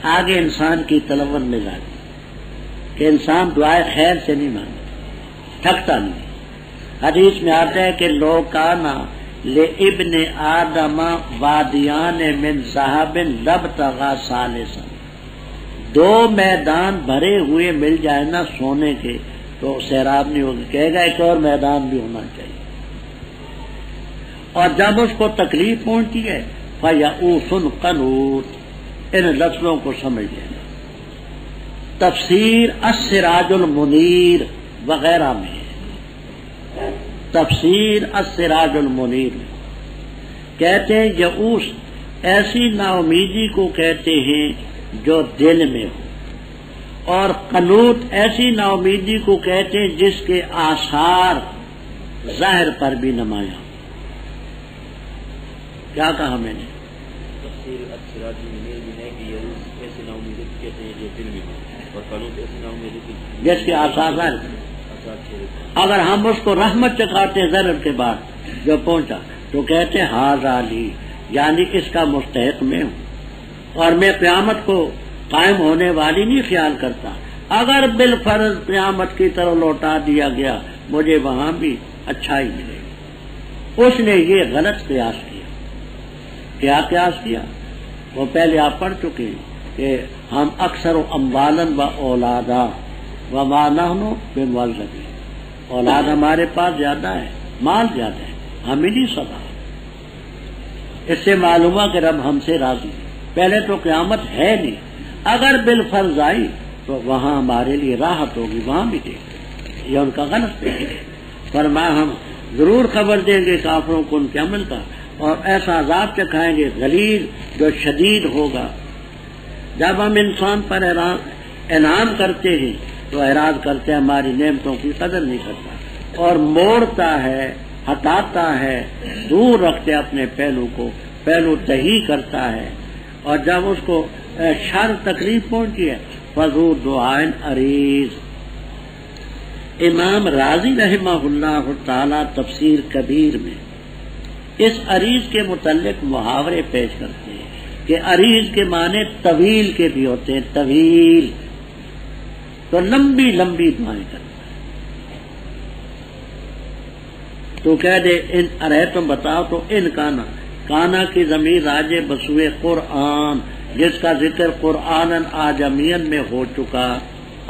Speaker 1: آگے انسان کی تلون میں جاتی کہ انسان دعائے خیر سے نہیں مانگتا، تھکتا نہیں۔ حدیث میں آتا ہے کہ لو کانا لابن آدم وادیان من ذهب لابتغى ثالثا، دو میدان بھرے ہوئے مل جائے نا سونے کے تو سیراب نہیں ہوگی، کہے گا ایک اور میدان بھی ہونا چاہیے۔ اور جب اس کو تکلیف پہنچتی ہے فَيَئُوسٌ قَنُوطٌ، ان لفظوں کو سمجھ لینا۔ تفسیر السراج المنیر وغیرہ میں، تفسیر السراج المنیر میں کہتے ہیں یئوس ایسی نا امیدی کو کہتے ہیں جو دل میں ہو، اور قنوط ایسی نا امیدی کو کہتے ہیں جس کے آثار ظاہر پر بھی نمایاں۔ کیا کہا میں نے؟
Speaker 2: تفسیر السراج المنیر میں ہے کہ یئوس ایسی نا امیدی کو کہتے ہیں جو دل میں ہو، اور قنوط ایسی نا امیدی کو
Speaker 1: جس کے آثار ظاہر۔ اگر ہم اس کو رحمت چکھاتے ہیں ضرر کے بعد جو پہنچا تو کہتے ہیں ھذا لی، یعنی اس کا مستحق میں ہوں، اور میں قیامت کو قائم ہونے والی نہیں خیال کرتا۔ اگر بالفرض قیامت کی طرف لوٹا دیا گیا مجھے وہاں بھی اچھا ہی ملے گا۔ اس نے یہ غلط قیاس کیا۔ کیا قیاس کیا؟ وہ پہلے آپ پڑھ چکے ہیں کہ ہم اکثر اموالاً و اولادا وما نحن بمعذبین، اولاد ہمارے پاس زیادہ ہے، مال زیادہ ہے، ہمیں نہیں سزا۔ اس سے معلوم ہوا کہ رب ہم سے راضی ہے۔ پہلے تو قیامت ہے نہیں، اگر بالفرض آئی تو وہاں ہمارے لیے راحت ہوگی، وہاں بھی دیں گے۔ یہ ان کا غلط ہے۔ فرمایا ہم ضرور خبر دیں گے کافروں کو ان کے عمل کا، اور ایسا عذاب چکھائیں گے غلیظ جو شدید ہوگا۔ جب ہم انسان پر انعام کرتے ہیں تو اعراض کرتے ہیں، ہماری نعمتوں کی قدر نہیں کرتا، اور موڑتا ہے، ہٹاتا ہے، دور رکھتے اپنے پہلو کو، پہلو دہی کرتا ہے۔ اور جب اس کو شر تکلیف پہنچی ہے فذو دعائن عریض۔ امام راضی رحمہ اللہ تعالی تفسیر کبیر میں اس عریض کے متعلق محاورے پیش کرتے ہیں کہ عریض کے معنی طویل کے بھی ہوتے ہیں، طویل تو لمبی لمبی دعائیں کرتا ہے۔ تو کہہ دے ان ارے تم بتاؤ تو ان کانا کی ضمیر راجع بسوئے قرآن، جس کا ذکر قرآن آجمین میں ہو چکا۔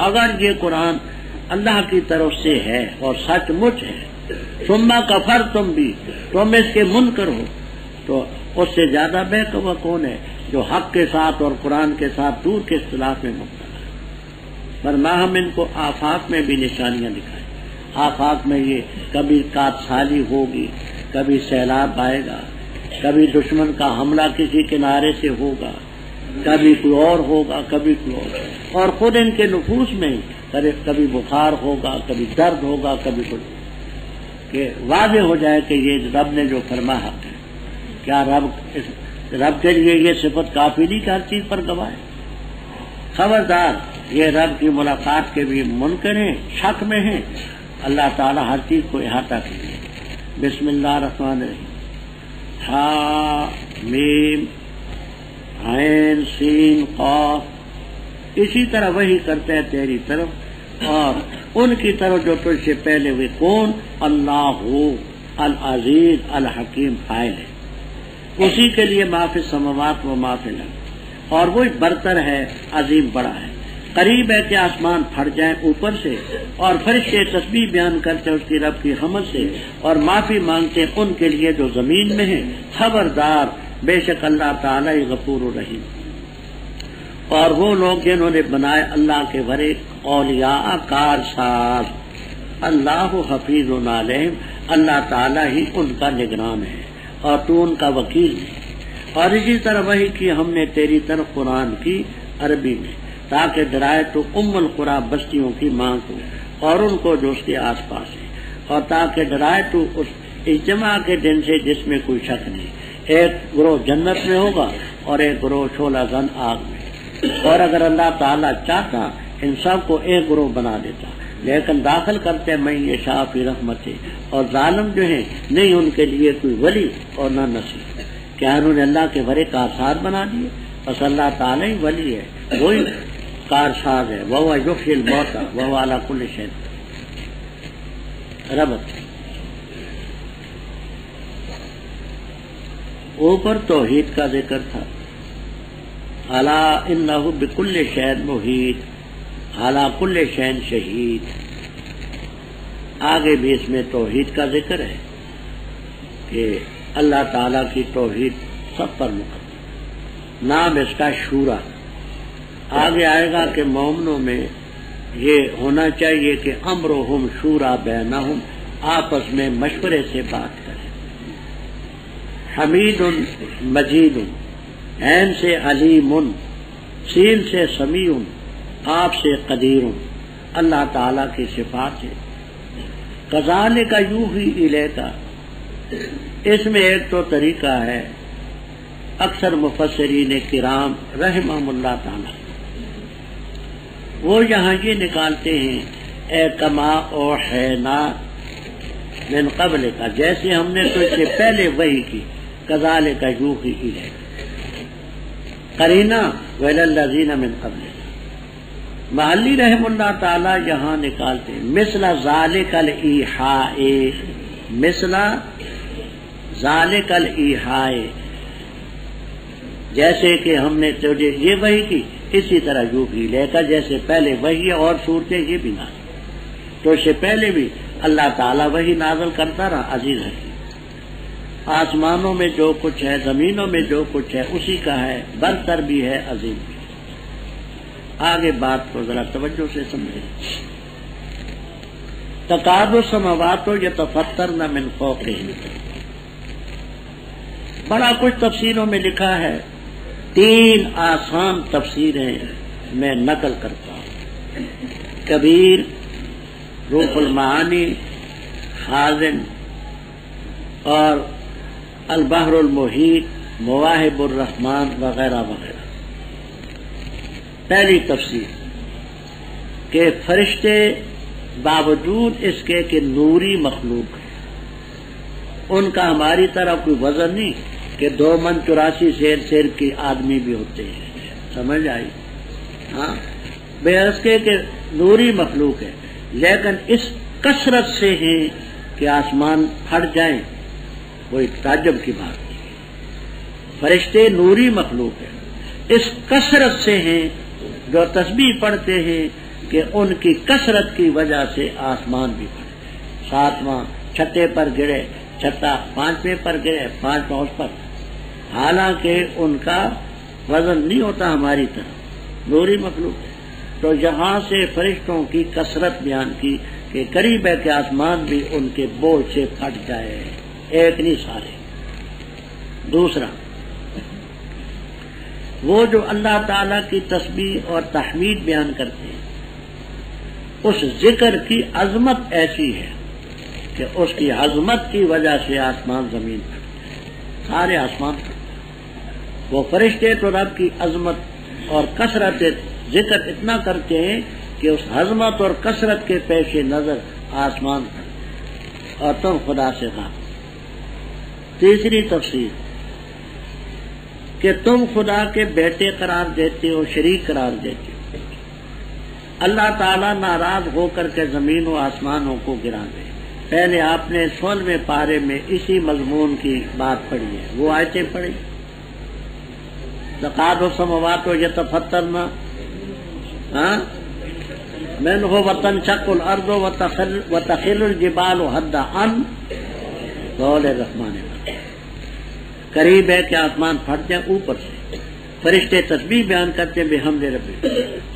Speaker 1: اگر یہ قرآن اللہ کی طرف سے ہے اور سچ مچ ہے، ثم کفرتم بھی، تم اس کے منکر ہو، تو اس سے زیادہ بہتر کون ہے جو حق کے ساتھ اور قرآن کے ساتھ دور کے اختلاف میں مبتلا ہے۔ فرمایا ہم ان کو آفاق میں بھی نشانیاں دکھائیں۔ آفاق میں یہ کبھی کات سالی ہوگی، کبھی سیلاب آئے گا، کبھی دشمن کا حملہ کسی کنارے سے ہوگا، کبھی کوئی اور ہوگا، کبھی کوئی اور خود ان کے نفوس میں کبھی بخار ہوگا، کبھی درد ہوگا، کبھی کچھ، کہ واضح ہو جائے کہ یہ رب نے جو فرمایا ہے۔ کیا رب کے لیے یہ صفت کافی نہیں کہ ہر چیز پر گواہ ہے؟ خبردار، یہ رب کی ملاقات کے بھی منکر ہیں، شک میں ہیں۔ اللہ تعالی ہر چیز کو احاطہ کیے۔ بسم اللہ الرحمن الرحیم، ہا میم عین سین قاف، اسی طرح وہی کرتے ہیں تیری طرف اور ان کی طرف جو تجھ سے پہلے ہوئے۔ کون؟ اللہ العزیز الحکیم فاعل ہے، اسی کے لیے ما فی السماوات و ما فی الارض، اور وہی برتر ہے، عظیم بڑا ہے۔ قریب ہے کہ آسمان پھٹ جائیں اوپر سے، اور فرشتے تسبیح بیان کرتے اس کی رب کی حمد سے، اور معافی مانگتے ان کے لیے جو زمین میں ہیں۔ خبردار، بے شک اللہ تعالی غفور الرحیم۔ اور وہ لوگ جنہوں نے بنائے اللہ کے ورے اولیاء کارساز، اللہ حفیظ علیہم، اللہ تعالی ہی ان کا نگران ہے اور تو ان کا وکیل ہے۔ اور اسی طرح وہی کی ہم نے تیری طرف قرآن کی عربی میں، تاکہ ڈرائے تو القریٰ بستیوں کی ماں کو اور ان کو جو اس کے آس پاس ہے، اور تاکہ ڈرائے تو اس اجتماع کے دن سے جس میں کوئی شک نہیں، ایک گروہ جنت میں ہوگا اور ایک گروہ شعلہ زن آگ میں۔ اور اگر اللہ تعالیٰ چاہتا ان سب کو ایک گروہ بنا دیتا، لیکن داخل کرتے میں یہ شافی رحمت ہے، اور ظالم جو ہیں نہیں ان کے لیے کوئی ولی اور نہ نصیر۔ کیا انہوں نے اللہ کے بڑے کارساز بنا دیے؟ بس اللہ تعالیٰ ہی ولی ہے، وہی کارساز ہے، وہ یحیی الموتیٰ وہو علی کل شیء ربط۔ اوپر توحید کا ذکر تھا، الا انہ بکل شیء محیط علی کل شیء شہید۔ آگے بھی اس میں توحید کا ذکر ہے کہ اللہ تعالیٰ کی توحید سب پر مقدم، نام اس کا شورا۔ آگے آئے گا کہ مومنوں میں یہ ہونا چاہیے کہ امرہم شورا بینہم، آپس میں مشورے سے بات کریں۔ حمید مجید، عین سے علیم، سین سے سمیع، آپ سے قدیر، اللہ تعالیٰ کی صفات ہے۔ کذالک یوحی الیک، اس میں ایک تو طریقہ ہے اکثر مفسرین کرام رحمہم اللہ تعالی وہ یہاں یہ نکالتے ہیں اے کما اوحینا من قبل کا، جیسے ہم نے تو اس سے پہلے وحی کی، کذالک یوحی الیک، قرینہ ولی الذین من قبل۔ محلی رحم اللہ تعالی یہاں نکالتے ہیں مثل ذالک الایحاء، مثل ذالک الایحاء، جیسے کہ ہم نے تجھے یہ وحی کی اسی طرح یوحی الیک، جیسے پہلے وحی اور صورتیں یہ بھی نازل، تو اس سے پہلے بھی اللہ تعالیٰ وحی نازل کرتا رہا، عزیز حکیم۔ آسمانوں میں جو کچھ ہے، زمینوں میں جو کچھ ہے اسی کا ہے، برتر بھی ہے، عظیم بھی۔ آگے بات کو ذرا توجہ سے سمجھیں۔ تکاد السماوات یتفطرن من فوقہن، بڑا کچھ تفسیروں میں لکھا ہے، 3 آسان تفسیریں میں نقل کرتا ہوں، کبیر، روح المعانی، خازن اور البحر المحیط، مواہب الرحمن وغیرہ وغیرہ۔ پہلی تفسیر کہ فرشتے باوجود اس کے کہ نوری مخلوق ہے، ان کا ہماری طرح کوئی وزن نہیں کہ 2 من 84 سیر کی آدمی بھی ہوتے ہیں، سمجھ آئی؟ ہاں، بے عرض کے کہ نوری مخلوق ہے، لیکن اس کثرت سے ہے کہ آسمان پھٹ جائیں، کوئی تعجب کی بات نہیں۔ فرشتے نوری مخلوق ہے، اس کثرت سے ہیں جو تسبیح پڑھتے ہیں کہ ان کی کثرت کی وجہ سے آسمان بھی پھٹے، 7واں چھٹے پر گرے، چھٹا 5ویں پر گرے، 5واں اس پر، حالانکہ ان کا وزن نہیں ہوتا ہماری طرح، نوری مخلوق ہے۔ تو یہاں سے فرشتوں کی کثرت بیان کی کہ قریب ہے کہ آسمان بھی ان کے بوجھ سے پھٹ جائے، ایک نہیں سارے۔ دوسرا، وہ جو اللہ تعالیٰ کی تسبیح اور تحمید بیان کرتے ہیں، اس ذکر کی عظمت ایسی ہے کہ اس کی عظمت کی وجہ سے آسمان زمین پر، سارے آسمان پر، وہ فرشتے تو رب کی عظمت اور کثرت ذکر اتنا کرتے ہیں کہ اس عظمت اور کثرت کے پیش نظر آسمان پر، اور تم خدا سے غافل۔ تیسری تفسیر کہ تم خدا کے بیٹے قرار دیتے ہو، شریک قرار دیتے ہو، اللہ تعالیٰ ناراض ہو کر کے زمین و آسمانوں کو گرا دے۔ پہلے آپ نے 16ویں پارے میں اسی مضمون کی بات پڑھی ہے، وہ آیتیں پڑھی، تکاد السماوات یتفطرن منہ وتنشق الارض وتخر الجبال هدا عن قول الرحمن، قریب ہے کہ آسمان پھٹ جائے اوپر سے۔ فرشتے تسبیح بیان کرتے ہیں بحمد ربی،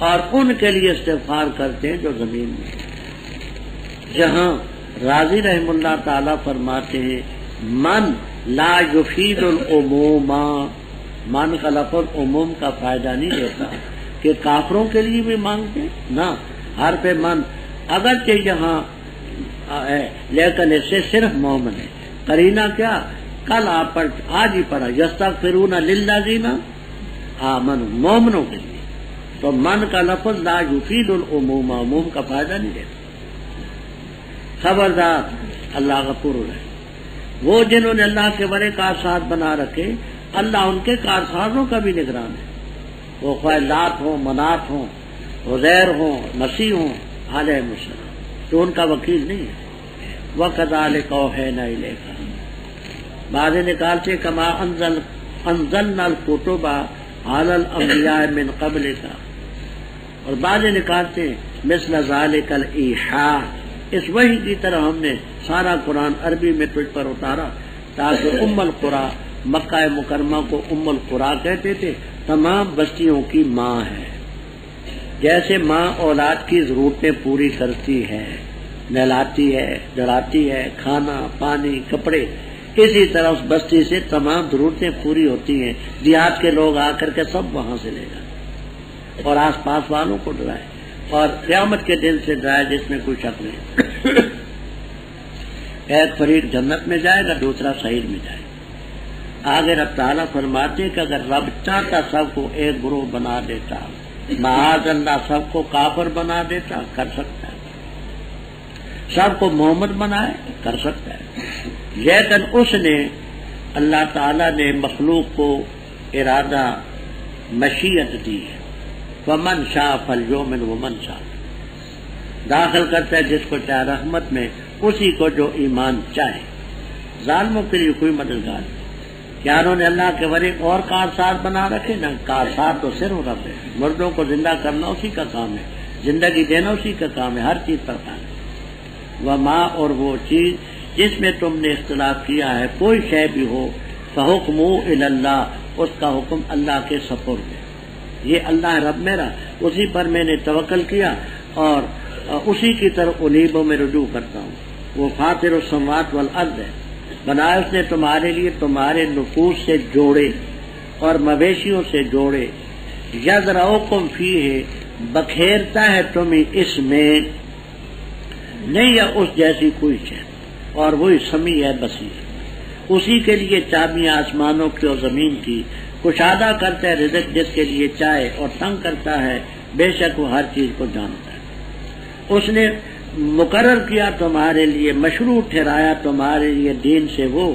Speaker 1: اور ان کے لیے استغفار کرتے ہیں جو زمین میں۔ جہاں راضی رحم اللہ تعالی فرماتے ہیں من لا یفید العموم، من کا لفظ عموم کا فائدہ نہیں دیتا کہ کافروں کے لیے بھی مانگتے نہ، ہر پہ من اگرچہ یہاں ہے لیکن اس سے صرف مومن ہے۔ قرینہ کیا؟ کل آپ پر آج ہی پڑھا یستغفرون للذین آمنوا، مومنوں کے لیے، تو من کا لفظ لا یفید العموم، عموم کا فائدہ نہیں دیتا۔ خبردار اللہ غفور ہے، وہ جنہوں نے اللہ کے بڑے کارساز بنا رکھے، اللہ ان کے کارسازوں کا بھی نگران ہے، وہ خواہ لات ہوں، منات ہوں، عزیر ہوں، مسیح ہوں علیہ السلام، تو ان کا وکیل نہیں ہے۔ وَكَذَلِكَ أَوْحَيْنَا إِلَيْكَ، بعض نکالتے کما انزلنا الکتب علی الانبیاء من قبلک، اور بعض نکالتے مثل ذالک الایحاء اس وحی کی طرح ہم نے سارا قرآن عربی میں تجھ پر اتارا تاکہ ام القریٰ، مکہ مکرمہ کو ام القریٰ کہتے تھے، تمام بستیوں کی ماں ہے۔ جیسے ماں اولاد کی ضرورتیں پوری کرتی ہے، نہلاتی ہے، جڑاتی ہے، کھانا پانی کپڑے، اسی طرح اس بستی سے تمام ضرورتیں پوری ہوتی ہیں۔ دیہات کے لوگ آ کر کے سب وہاں سے لے جاتے اور آس پاس والوں کو ڈرائے، اور قیامت کے دن سے ڈرائے جس میں کوئی شک نہیں۔ ایک فریق جنت میں جائے گا، دوسرا سعیر میں جائے گا۔ آگے رب تعالیٰ فرماتے کہ اگر رب چاہتا سب کو ایک گروہ بنا دیتا، معاذ اللہ سب کو کافر بنا دیتا، کر سکتا ہے۔ سب کو محمد بنائے، کر سکتا ہے، لیکن اس نے اللہ تعالیٰ نے مخلوق کو ارادہ مشیت دی ہے، ومن شاء فلیؤمن ومن شاء، داخل کرتا ہے جس کو چاہے رحمت میں، اسی کو جو ایمان چاہے۔ ظالموں کے لیے کوئی مددگار نہیں۔ کیا انہوں نے اللہ کے ورے اور کارساز بنا رکھے؟ نہ، کارساز تو صرف رب ہے۔ مردوں کو زندہ کرنا اسی کا کام ہے، زندگی دینا اسی کا کام ہے، ہر چیز پر کام ہے۔ وما، اور وہ چیز جس میں تم نے اختلاف کیا ہے، کوئی شے بھی ہو، فحکمہ الی اللہ، اس کا حکم اللہ کے سپرد ہے۔ یہ اللہ رب میرا، اسی پر میں نے توکل کیا اور اسی کی طرف انیبوں میں رجوع کرتا ہوں۔ وہ فاطر السماوات والارض ہے، بنایا اس نے تمہارے لیے تمہارے نفوس سے جوڑے اور مویشیوں سے جوڑے، یزرعکم فیہ، بکھیرتا ہے تمہیں اس میں، نہیں یا اس جیسی کوئی شے، اور وہی سمیع ہے بصیر۔ اسی کے لیے چابیاں آسمانوں کی اور زمین کی، کشادہ کرتا ہے رزق جس کے لیے چاہے اور تنگ کرتا ہے، بے شک وہ ہر چیز کو جانتا ہے۔ اس نے مقرر کیا تمہارے لیے، مشروع ٹھہرایا تمہارے لیے دین سے وہ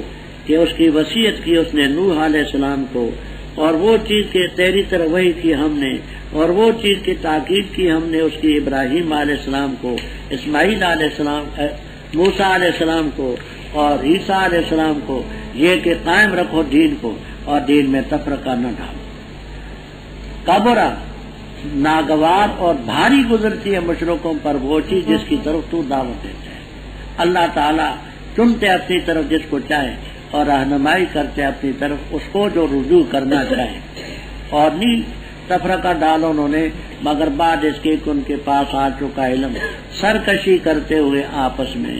Speaker 1: کہ اس کی وصیت کی اس نے نوح علیہ السلام کو، اور وہ چیز کہ تیری طرف وحی کی ہم نے، اور وہ چیز کی تاکید کی ہم نے اس کی ابراہیم علیہ السلام کو، اسماعیل علیہ السلام، موسیٰ علیہ السلام کو اور عیسیٰ علیہ السلام کو، یہ کہ قائم رکھو دین کو اور دین میں تفرقہ نہ ڈالو۔ کبرا، ناگوار اور بھاری گزرتی ہے مشرکوں پر وہ چیز جس کی طرف تو دعوت دیتے ہیں۔ اللہ تعالیٰ چنتے اپنی طرف جس کو چاہے اور رہنمائی کرتے اپنی طرف اس کو جو رجوع کرنا چاہے، اور نہیں تفرقہ ڈالو انہوں نے مگر بعد اس کے کہ ان کے پاس آ چکا علم، سرکشی کرتے ہوئے آپس میں۔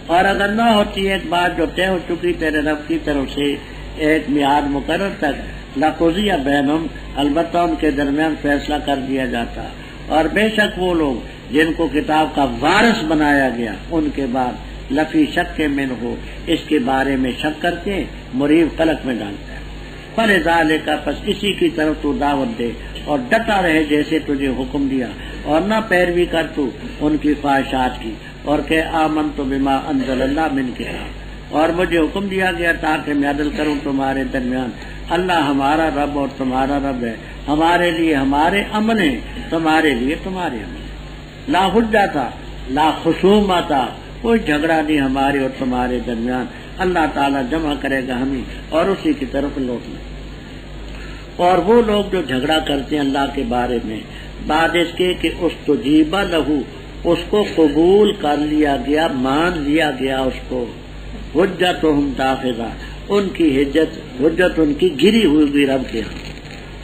Speaker 1: اور اگر نہ ہوتی ایک بات جو طے ہو چکی تیرے رب کی طرف سے ایک میعاد مقرر تک، لقضی بینہم، البتہ ان کے درمیان فیصلہ کر دیا جاتا، اور بے شک وہ لوگ جن کو کتاب کا وارث بنایا گیا ان کے بعد لفی شک کے من ہو، اس کے بارے میں شک کرتے مریب قلق میں ڈالتا ہے۔ فلذالک، پس اسی کی طرف تو دعوت دے اور ڈٹا رہے جیسے تجھے حکم دیا، اور نہ پیروی کر تو ان کی خواہشات کی، اور کہ آمنت بما انزل اللہ من کتاب، اور مجھے حکم دیا گیا تاکہ میں عدل کروں تمہارے درمیان، اللہ ہمارا رب اور تمہارا رب ہے، ہمارے لیے ہمارے عمل ہیں، تمہارے لیے تمہارے عمل ہیں، لا حجہ تھا لا خصومہ تھا، کوئی جھگڑا نہیں ہمارے اور تمہارے درمیان، اللہ تعالیٰ جمع کرے گا ہمیں اور اسی کی طرف لوٹنا۔ اور وہ لوگ جو جھگڑا کرتے ہیں اللہ کے بارے میں بعد اس کے کہ استجیبہ لہو، اس کو قبول کر لیا گیا، مان لیا گیا اس کو، حجتہم داخلہ، ان کی حجت ان کی گری ہوئی بھی رب کے ہاں،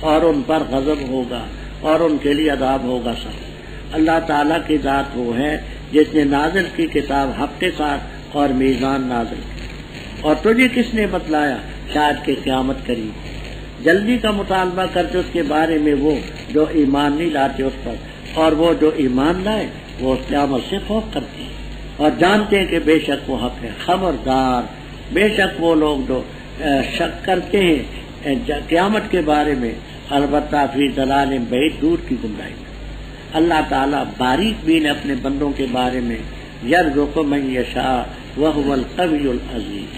Speaker 1: اور ان پر غضب ہوگا اور ان کے لیے عذاب ہوگا سخت۔ اللہ تعالیٰ کی ذات وہ ہے جس نے نازل کی کتاب حق کے ساتھ اور میزان نازل کی، اور تجھے کس نے بتلایا شاید کہ قیامت قریب۔ جلدی کا مطالبہ کرتے اس کے بارے میں وہ جو ایمان نہیں لاتے اس پر، اور وہ جو ایمان لائے وہ اس قیامت سے خوف کرتے ہیں اور جانتے ہیں کہ بے شک وہ حق ہے۔ خبردار، بے شک وہ لوگ جو شک کرتے ہیں قیامت کے بارے میں، البتہ فی ضلال بعید، دور کی گمراہی میں۔ اللہ تعالیٰ باریک بین اپنے بندوں کے بارے میں، یرزق من یشاء وہو القوی العزیز۔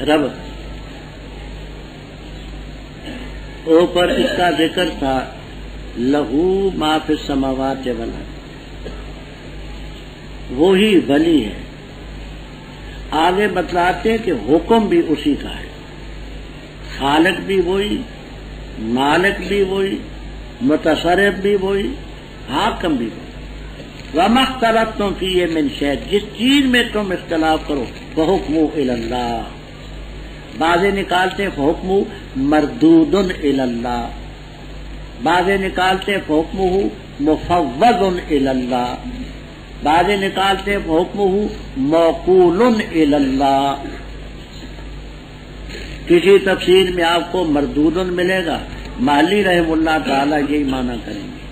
Speaker 1: رب اوپر اس کا ذکر تھا، لہو ما فی السماوات والارض، وہی ولی ہے۔ آگے بتلاتے کہ حکم بھی اسی کا ہے، خالق بھی وہی، مالک بھی وہی، متصرف بھی وہی، حاکم بھی وہی۔ وَمَا اخْتَلَفْتُمْ فِيهِ مِنْ شَيْءٍ، جس چیز میں تم اختلاف کرو فَحُكْمُهُ إِلَى اللَّهِ، بعضے نکالتے فَحُكْمُهُ مَرْدُودٌ إِلَى اللَّهِ، بعضے نکالتے فَحُكْمُهُ مُفَوَّضٌ إِلَى اللَّهِ، بعضے نکالتے فَحُكْمُهُ مَوْكُولٌ إِلَى اللَّهِ۔ کسی تفسیر میں آپ کو مردودن ملے گا، مالی رحم اللہ تعالیٰ یہی معنی کریں گے،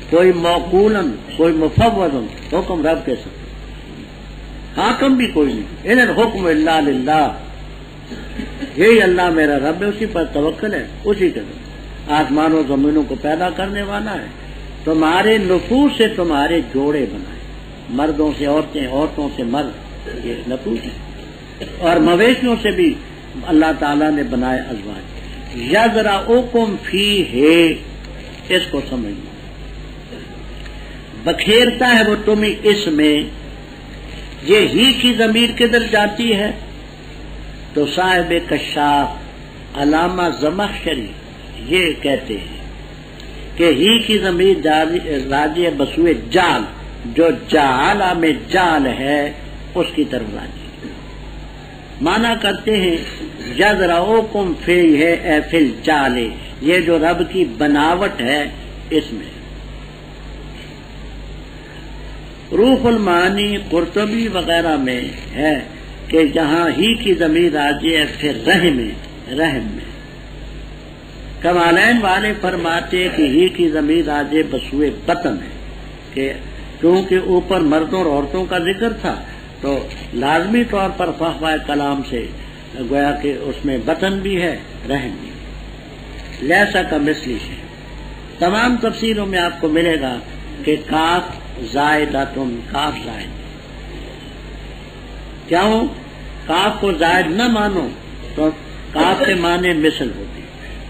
Speaker 1: کوئی موقولن کوئی مفوضن، حکم رب کے ساتھ، حاکم بھی کوئی نہیں، ان الحکم الا للہ، یہی اللہ میرا رب ہے، اسی پر توکل ہے، اسی کے ساتھ آسمان و زمینوں کو پیدا کرنے والا ہے۔ تمہارے نفوس سے تمہارے جوڑے بنائے، مردوں سے عورتیں، عورتوں سے مرد، یہ نفوس ہے، اور مویشیوں سے بھی اللہ تعالیٰ نے بنائے ازواج۔ یذرؤکم فیہ، اس کو سمجھنا، بکھیرتا ہے وہ تمہیں اس میں، یہ ہی کی ضمیر کدھر جاتی ہے؟ تو صاحب کشاف علامہ زمخشری یہ کہتے ہیں کہ ہی کی ضمیر راجع بسوئے جال، جو جعلہ میں جال ہے اس کی طرف راجع، مانا کرتے ہیں یذرؤکم فیہ اے فی الجال، یہ جو رب کی بناوٹ ہے اس میں۔ روح المعانی قرطبی وغیرہ میں ہے کہ جہاں ہی کی ضمیر راجع ہے پھر رحم میں، کمالین والے فرماتے کہ ہی کی ضمیر راجع بسوئے بطن ہے، کہ کیونکہ اوپر مردوں اور عورتوں کا ذکر تھا تو لازمی طور پر فحوہ کلام سے گویا کہ اس میں بطن بھی ہے رحم بھی، لیسا کمثلہ شیء۔ تمام تفسیروں میں آپ کو ملے گا کہ کاف زائدۃن، کاف زائد، کیوں؟ کاف کو زائد نہ مانو تو کاف کے معنی مثل ہوتی،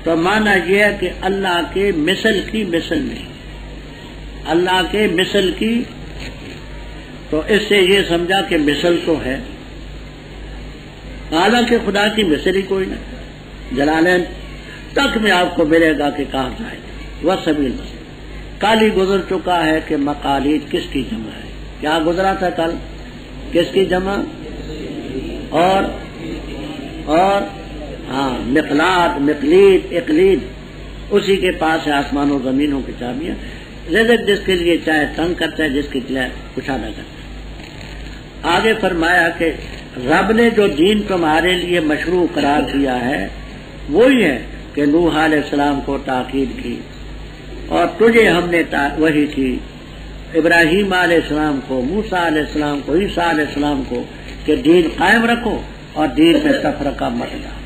Speaker 1: تو معنی یہ ہے کہ اللہ کے مثل کی مثل نہیں، اللہ کے مثل کی، تو اس سے یہ سمجھا کہ مثل تو ہے، حالانکہ خدا کی مثل ہی کوئی نہیں۔ جلالین تک میں آپ کو ملے گا کہ کاف زائد وسبیل مثل۔ کل ہی گزر چکا ہے کہ مقالید کس کی جمع ہے، کیا گزرا تھا کل؟ کس کی جمع؟ اور ہاں مقلاد، مقلید، اقلید، اسی کے پاس ہے آسمان و زمینوں کی چابیاں، رزق جس کے لیے چاہے تنگ کرتا ہے، جس کے لیے کشادہ کرتا ہے۔ آگے فرمایا کہ رب نے جو دین تمہارے لیے مشروع قرار دیا ہے وہی ہے کہ نوح علیہ السلام کو تاکید کی، اور تجھے ہم نے وحی کی، ابراہیم علیہ السلام کو، موسیٰ علیہ السلام کو، عیسیٰ علیہ السلام کو، کہ دین قائم رکھو اور دین میں تفرقہ مت ڈالو۔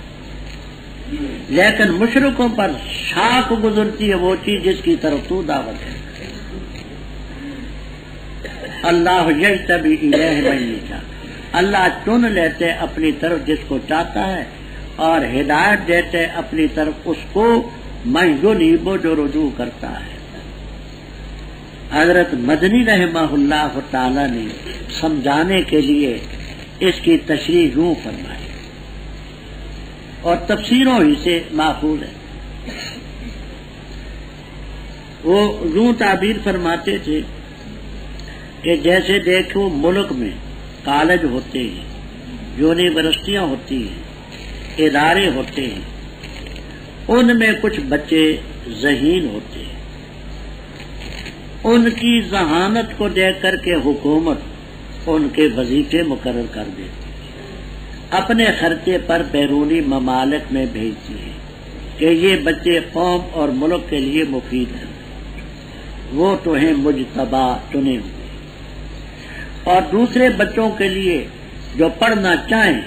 Speaker 1: لیکن مشرکوں پر شاخ گزرتی ہے وہ چیز جس کی طرف تو دعوت ہے۔ اللہ یجتبی الیہ من یشاء، اللہ چن لیتے اپنی طرف جس کو چاہتا ہے، اور ہدایت دیتے اپنی طرف اس کو من ینیب، جو رجوع کرتا ہے۔ حضرت مدنی رحمہ اللہ تعالی نے سمجھانے کے لیے اس کی تشریح یوں فرمائی، اور تفسیروں ہی سے ماخوذ ہے۔ وہ یوں تعبیر فرماتے تھے کہ جیسے دیکھو ملک میں کالج ہوتے ہیں، یونیورسٹیاں ہوتی ہیں، ادارے ہوتے ہیں، ان میں کچھ بچے ذہین ہوتے ہیں، ان کی ذہانت کو دیکھ کر کے حکومت ان کے وظیفے مقرر کر دیتی ہے، اپنے خرچے پر بیرونی ممالک میں بھیجتی ہے کہ یہ بچے قوم اور ملک کے لیے مفید ہیں، وہ تو ہیں مجتبی، چنے ہوئے، اور دوسرے بچوں کے لیے جو پڑھنا چاہیں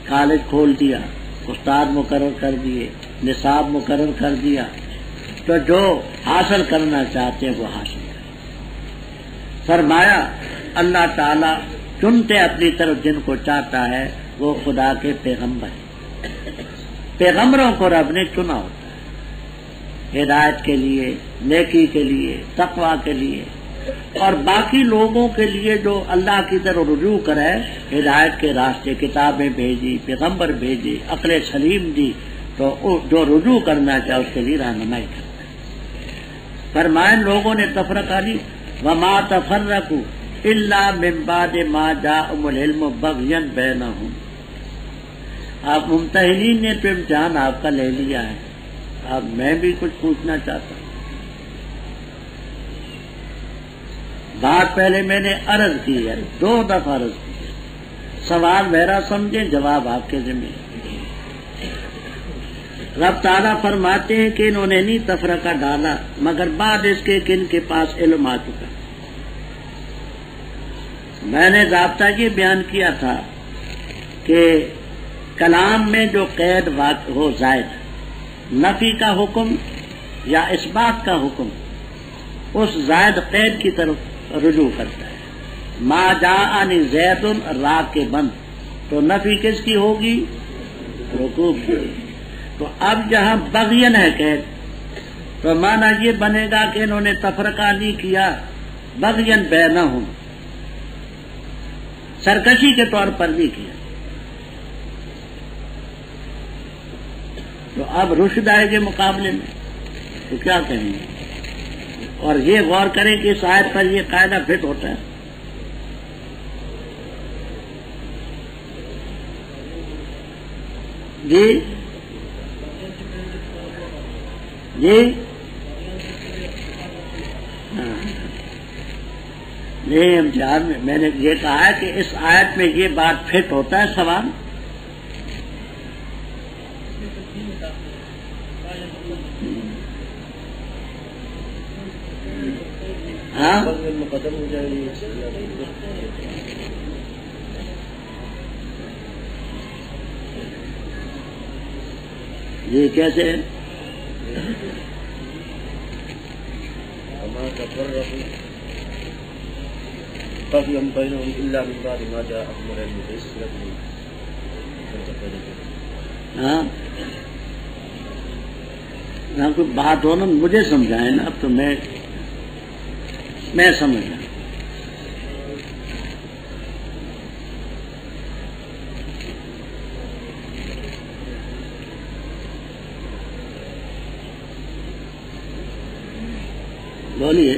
Speaker 1: کالج کھول دیا، استاد مقرر کر دیے، نصاب مقرر کر دیا، تو جو حاصل کرنا چاہتے ہیں وہ حاصل کریں۔ فرمایا اللہ تعالیٰ چنتے اپنی طرف جن کو چاہتا ہے، وہ خدا کے پیغمبر ہیں، پیغمبروں کو رب نے چنا ہوتا ہے ہدایت کے لیے، نیکی کے لیے، تقوی کے لیے، اور باقی لوگوں کے لیے جو اللہ کی طرف رجوع کرے، ہدایت کے راستے، کتابیں بھیجی، پیغمبر بھیجے، عقل سلیم دی، تو جو رجوع کرنا چاہے اس کے لیے رہنمائی کرتا ہے. فرمائے لوگوں نے تفرقہ لی وما تفرقوا الا من بعد ما جاءهم العلم بغيا بينهم. آپ ممتحنین نے تو امتحان آپ کا لے لیا ہے. اب میں بھی کچھ پوچھنا چاہتا ہوں. بات پہلے میں نے عرض کی ہے، 2 دفعہ عرض کی ہے. سوال میرا سمجھیں، جواب آپ کے ذمہ. رب تعالیٰ فرماتے ہیں کہ انہوں نے نہیں تفرقہ ڈالا مگر بعد اس کے کہ ان کے پاس علم آ چکا. میں نے ضابطہ یہ بیان کیا تھا کہ کلام میں جو قید ہو زائد، نفی کا حکم یا اثبات کا حکم، اس زائد قید کی طرف رجوع کرتا ہے. ما جاءنی زید راکبا، تو نفی کس کی ہوگی؟ رکوب کی. تو اب جہاں بغین ہے قید، تو معنی یہ بنے گا کہ انہوں نے تفرقہ نہیں کیا، بغین بینہم، سرکشی کے طور پر نہیں کیا. تو اب رشد آئے گے مقابلے میں تو کیا کہیں گے؟ اور یہ غور کریں کہ اس آیت پر یہ قاعدہ فٹ ہوتا ہے. جی جی نہیں، امتحان میں نے یہ کہا ہے کہ اس آیت میں یہ بات فٹ ہوتا ہے. سوال ہاں
Speaker 2: مقدم ہو جائے گی.
Speaker 1: یہ کیسے؟ ہاں کوئی بات ہو نا مجھے سمجھائیں نا. اب تو میں سمجھ رہا. بولیے.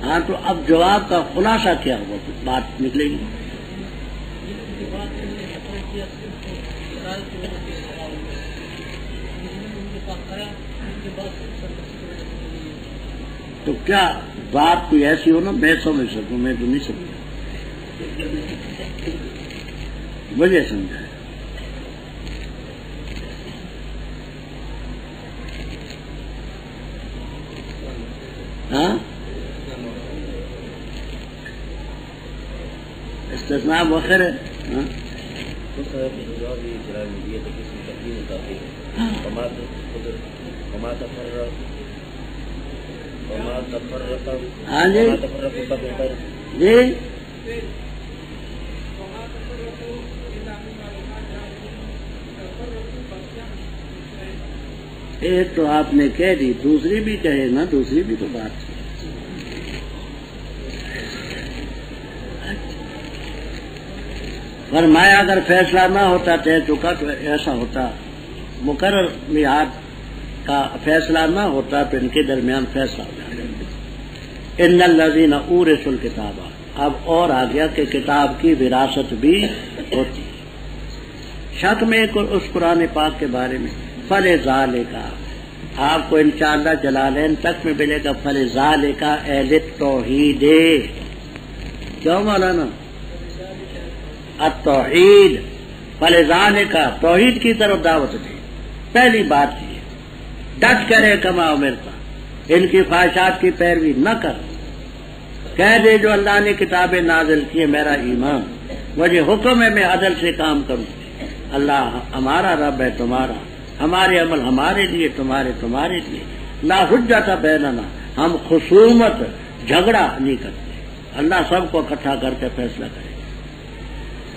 Speaker 1: ہاں تو اب جواب کا خلاصہ کیا ہوا؟ بات نکلے گی. تو کیا بات کوئی ایسی ہو نا میں سمجھ سکوں؟ میں تو نہیں سمجھا. مجھے سمجھا. ہاں استثناء مؤخر ہے. ہاں جی جی ایک تو آپ نے کہہ دی، دوسری بھی کہے نا. دوسری بھی تو بات ہے. فرمایا اگر فیصلہ نہ ہوتا طے چکا تو ایسا ہوتا، مقرر میعاد کا فیصلہ نہ ہوتا تو ان کے درمیان فیصلہ ہو جاتا. ان الذین اورثوا الکتاب، اب اور آ گیا کہ کتاب کی وراثت بھی ہوتی. شک میں اس قرآن پاک کے بارے میں فلذالک، آپ کو انشاءاللہ جلالین تک میں ملے گا فلذالک اہل التوحید. کیوں مولانا؟ التوحید، فلذالک توحید کی طرف دعوت دی. پہلی بات یہ ڈٹ کرے کما امرتا، ان کی خواہشات کی پیروی نہ کر. کہہ دے جو اللہ نے کتابیں نازل کی ہے میرا ایمان، مجھے حکم ہے میں عدل سے کام کروں. اللہ ہمارا رب ہے تمہارا، ہمارے عمل ہمارے لیے، تمہارے تمہارے لیے. لا حجت بیننا، ہم خصومت جھگڑا نہیں کرتے. اللہ سب کو اکٹھا کر کے فیصلہ کرے.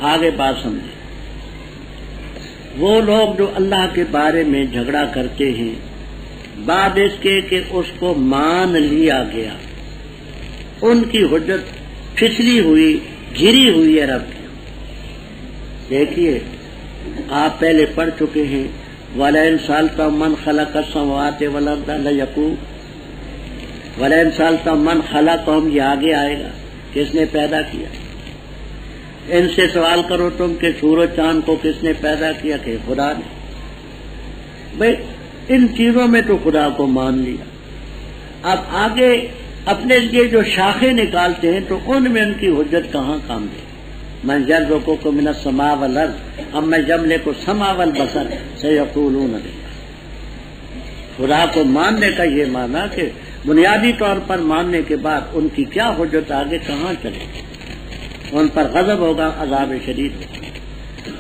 Speaker 1: آگے بات سمجھے. وہ لوگ جو اللہ کے بارے میں جھگڑا کرتے ہیں بعد اس کے کہ اس کو مان لیا گیا، ان کی حجت پھسلی ہوئی، گری ہوئی ہے رب کی۔ دیکھیے آپ پہلے پڑھ چکے ہیں وَلَئِن سَأَلْتَهُم مَّنْ خَلَقَ السَّمَاوَاتِ وَالْأَرْضَ لَيَقُولُونَ وَلَئِن سَأَلْتَهُم مَّنْ خَلَقَهُم، یہ آگے آئے گا، کس نے پیدا کیا؟ ان سے سوال کرو تم کہ سورج چاند کو کس نے پیدا کیا؟ کہ خدا نے۔ بھئی ان چیزوں میں تو خدا کو مان لیا، اب آگے اپنے لیے جو شاخیں نکالتے ہیں تو ان میں ان کی حجت کہاں کام دے؟ من یرزقکم من السماء والارض اما یملک السمع والبصر سیقولون للہ۔ خدا کو ماننے کا یہ معنی کہ بنیادی طور پر ماننے کے بعد ان کی کیا حجت آگے کہاں چلے گی؟ ان پر غضب ہوگا، عذاب شدید ہوگا۔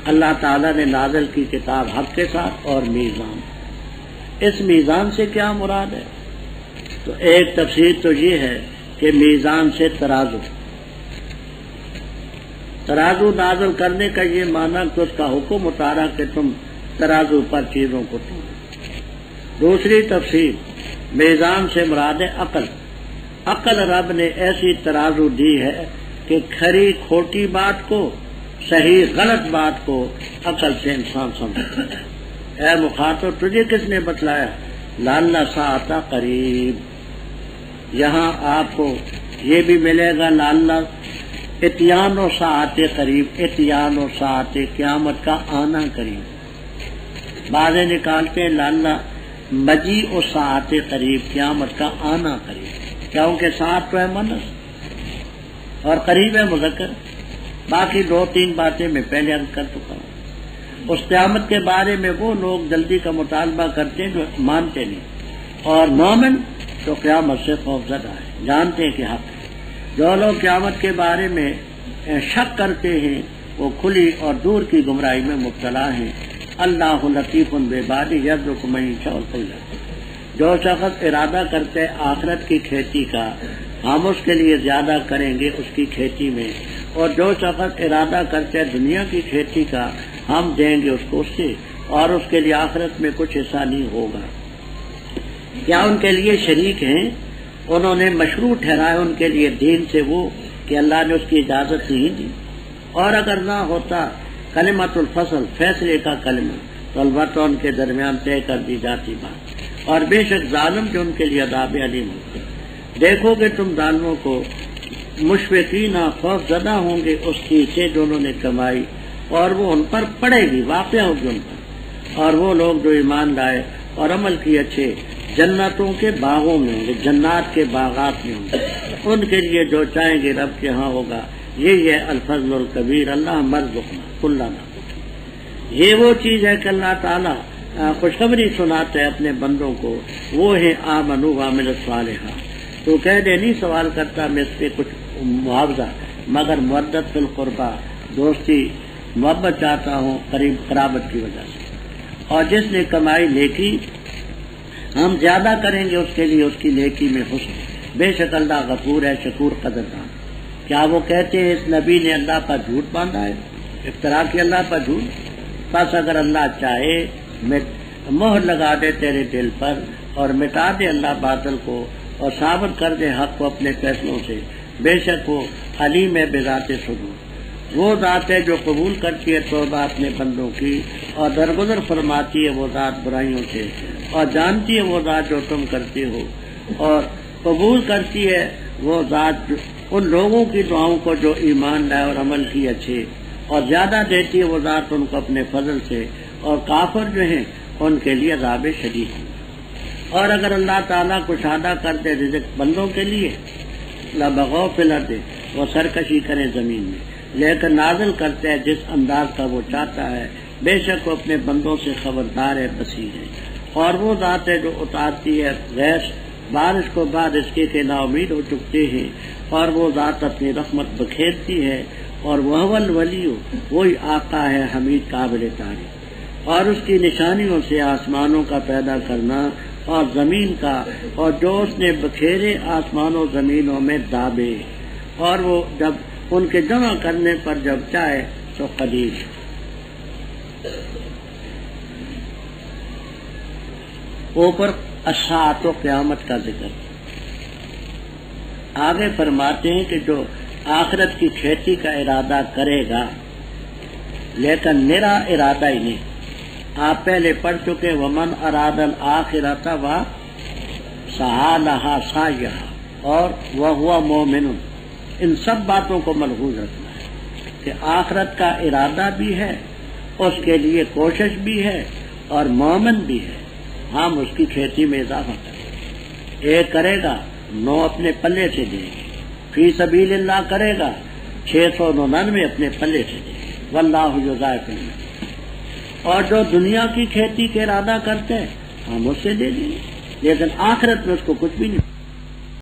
Speaker 1: اللہ تعالیٰ نے نازل کی کتاب حق کے ساتھ اور میزان۔ اس میزان سے کیا مراد ہے؟ تو ایک تفسیر تو یہ ہے کہ میزان سے ترازو، ترازو نازل کرنے کا یہ معنی کہ اس کا حکم اتارا کہ تم ترازو پر چیزوں کو تولو۔ دوسری تفسیر میزان سے مراد ہے عقل۔ عقل رب نے ایسی ترازو دی ہے کہ کھری کھوٹی بات کو، صحیح غلط بات کو عقل سے انسان سمجھتا ہے۔ اے مخاطب تجھے کس نے بتلایا؟ لعل ساعۃ قریب، یہاں آپ کو یہ بھی ملے گا لعل اتیان و ساعت قریب، اتیان و ساعت قیامت کا آنا قریب۔ بعضے نکالتے ہیں لعل مجیء و ساعت قریب، قیامت کا آنا قریب، کیونکہ ساعت تو ہے مؤنث اور قریب ہے مذکر۔ باقی دو تین باتیں میں پہلے عرض کر چکا ہوں۔ اس قیامت کے بارے میں وہ لوگ جلدی کا مطالبہ کرتے ہیں جو مانتے نہیں، اور مومن تو قیامت سے خوف زدہ ہے، جانتے ہیں کہ حق ہے۔ جو لوگ قیامت کے بارے میں شک کرتے ہیں وہ کھلی اور دور کی گمراہی میں مبتلا ہیں۔ اللہ لطیف بعبادہ یرزق من یشاء۔ جو شخص ارادہ کرتے آخرت کی کھیتی کا، ہم اس کے لیے زیادہ کریں گے اس کی کھیتی میں، اور جو شخص ارادہ کرتے دنیا کی کھیتی کا، ہم دیں گے اس کو اس سے، اور اس کے لیے آخرت میں کچھ حصہ نہیں ہوگا۔ کیا ان کے لیے شریک ہیں؟ انہوں نے مشروع ٹھہرایا ان کے لیے دین سے وہ کہ اللہ نے اس کی اجازت نہیں دی، اور اگر نہ ہوتا کلمۃ الفصل، فیصلے کا کلمہ، تو البتہ ان کے درمیان طے کر دی جاتی بات، اور بے شک ظالم جو ان کے لیے عذاب علیم ہوگا۔ دیکھو گے تم ظالموں کو مشفقین، خوف زدہ ہوں گے اس چیز سے جو انہوں نے کمائی، اور وہ ان پر پڑے گی، واقع ہوگی ان پر۔ اور وہ لوگ جو ایمان لائے اور عمل کیے اچھے، جنتوں کے باغوں میں ہوں گے، جنات کے باغات میں ہوں گے، ان کے لیے جو چاہیں گے رب کے ہاں ہوگا۔ یہی ہے الفضل الکبیر، اللہ مرزقنا کلنا۔ یہ وہ چیز ہے کہ اللہ تعالیٰ خوشخبری سناتے ہیں اپنے بندوں کو، وہ ہے آمنوا وعملوا الصالحات۔ تو کہہ دے نہیں سوال کرتا میں اس پہ کچھ معاوضہ، مگر مودت فی القربہ، دوستی محبت چاہتا ہوں قریب قرابت کی وجہ سے۔ اور جس نے کمائی نیکی، ہم زیادہ کریں گے اس کے لیے اس کی نیکی میں حسن۔ بے شک اللہ غفور ہے، شکور قدردان۔ کیا وہ کہتے ہیں اس نبی نے اللہ پر جھوٹ باندھا ہے، افترا کی اللہ پر جھوٹ؟ بس اگر اللہ چاہے مہر لگا دے تیرے دل پر اور مٹا دے اللہ باطل کو اور ثابت کر دے حق کو اپنے فیصلوں سے، بے شک وہ علیم ہے بذات صدور۔ وہ ذات ہے جو قبول کرتی ہے توبہ اپنے بندوں کی اور درگزر فرماتی ہے وہ ذات برائیوں سے، اور جانتی ہے وہ ذات جو تم کرتے ہو، اور قبول کرتی ہے وہ ذات ان لوگوں کی دعاؤں کو جو ایمان لائے اور عمل کی اچھے، اور زیادہ دیتی ہے وہ ذات ان کو اپنے فضل سے، اور کافر جو ہیں ان کے لیے عذاب شدید ہے۔ اور اگر اللہ تعالیٰ کشادہ کر دے رزق بندوں کے لیے، لبغوا فی الارض، وہ سرکشی کریں زمین میں، لیکن نازل کرتے ہے جس انداز کا وہ چاہتا ہے، بے شک وہ اپنے بندوں سے خبردار ہے، بصیر ہے۔ اور وہ ذات ہے جو اتارتی ہے غیث بارش کو بعد اس کے کہ نا امید ہو چکتے ہیں، اور وہ ذات اپنی رحمت بکھیرتی ہے، اور وہ الولی، وہی آقا ہے حمید قابل تعریف۔ اور اس کی نشانیوں سے آسمانوں کا پیدا کرنا اور زمین کا، اور جو اس نے بکھیرے آسمان و زمینوں میں دابے، اور وہ جب ان کے جمع کرنے پر جب چاہے تو قدیر۔ اوپر الساعۃ و قیامت کا ذکر. آگے فرماتے ہیں کہ جو آخرت کی کھیتی کا ارادہ کرے گا لیکن میرا ارادہ ہی نہیں. آپ پہلے پڑھ چکے ومن اراد الآخرۃ و سعی لہا سعیہا اور وہو مومن. ان سب باتوں کو ملحوظ رکھنا ہے کہ آخرت کا ارادہ بھی ہے، اس کے لیے کوشش بھی ہے اور مومن بھی ہے. ہم اس کی کھیتی میں اضافہ کریں. ایک کرے گا 9 اپنے پلے سے دیں گے، فی سبیل اللہ کرے گا 699 اپنے پلے سے دیں گے. واللہ یضاعف لمن. اور جو دنیا کی کھیتی کے ارادہ کرتے ہیں ہم اس سے دے دیں گے، لیکن آخرت میں اس کو کچھ بھی نہیں.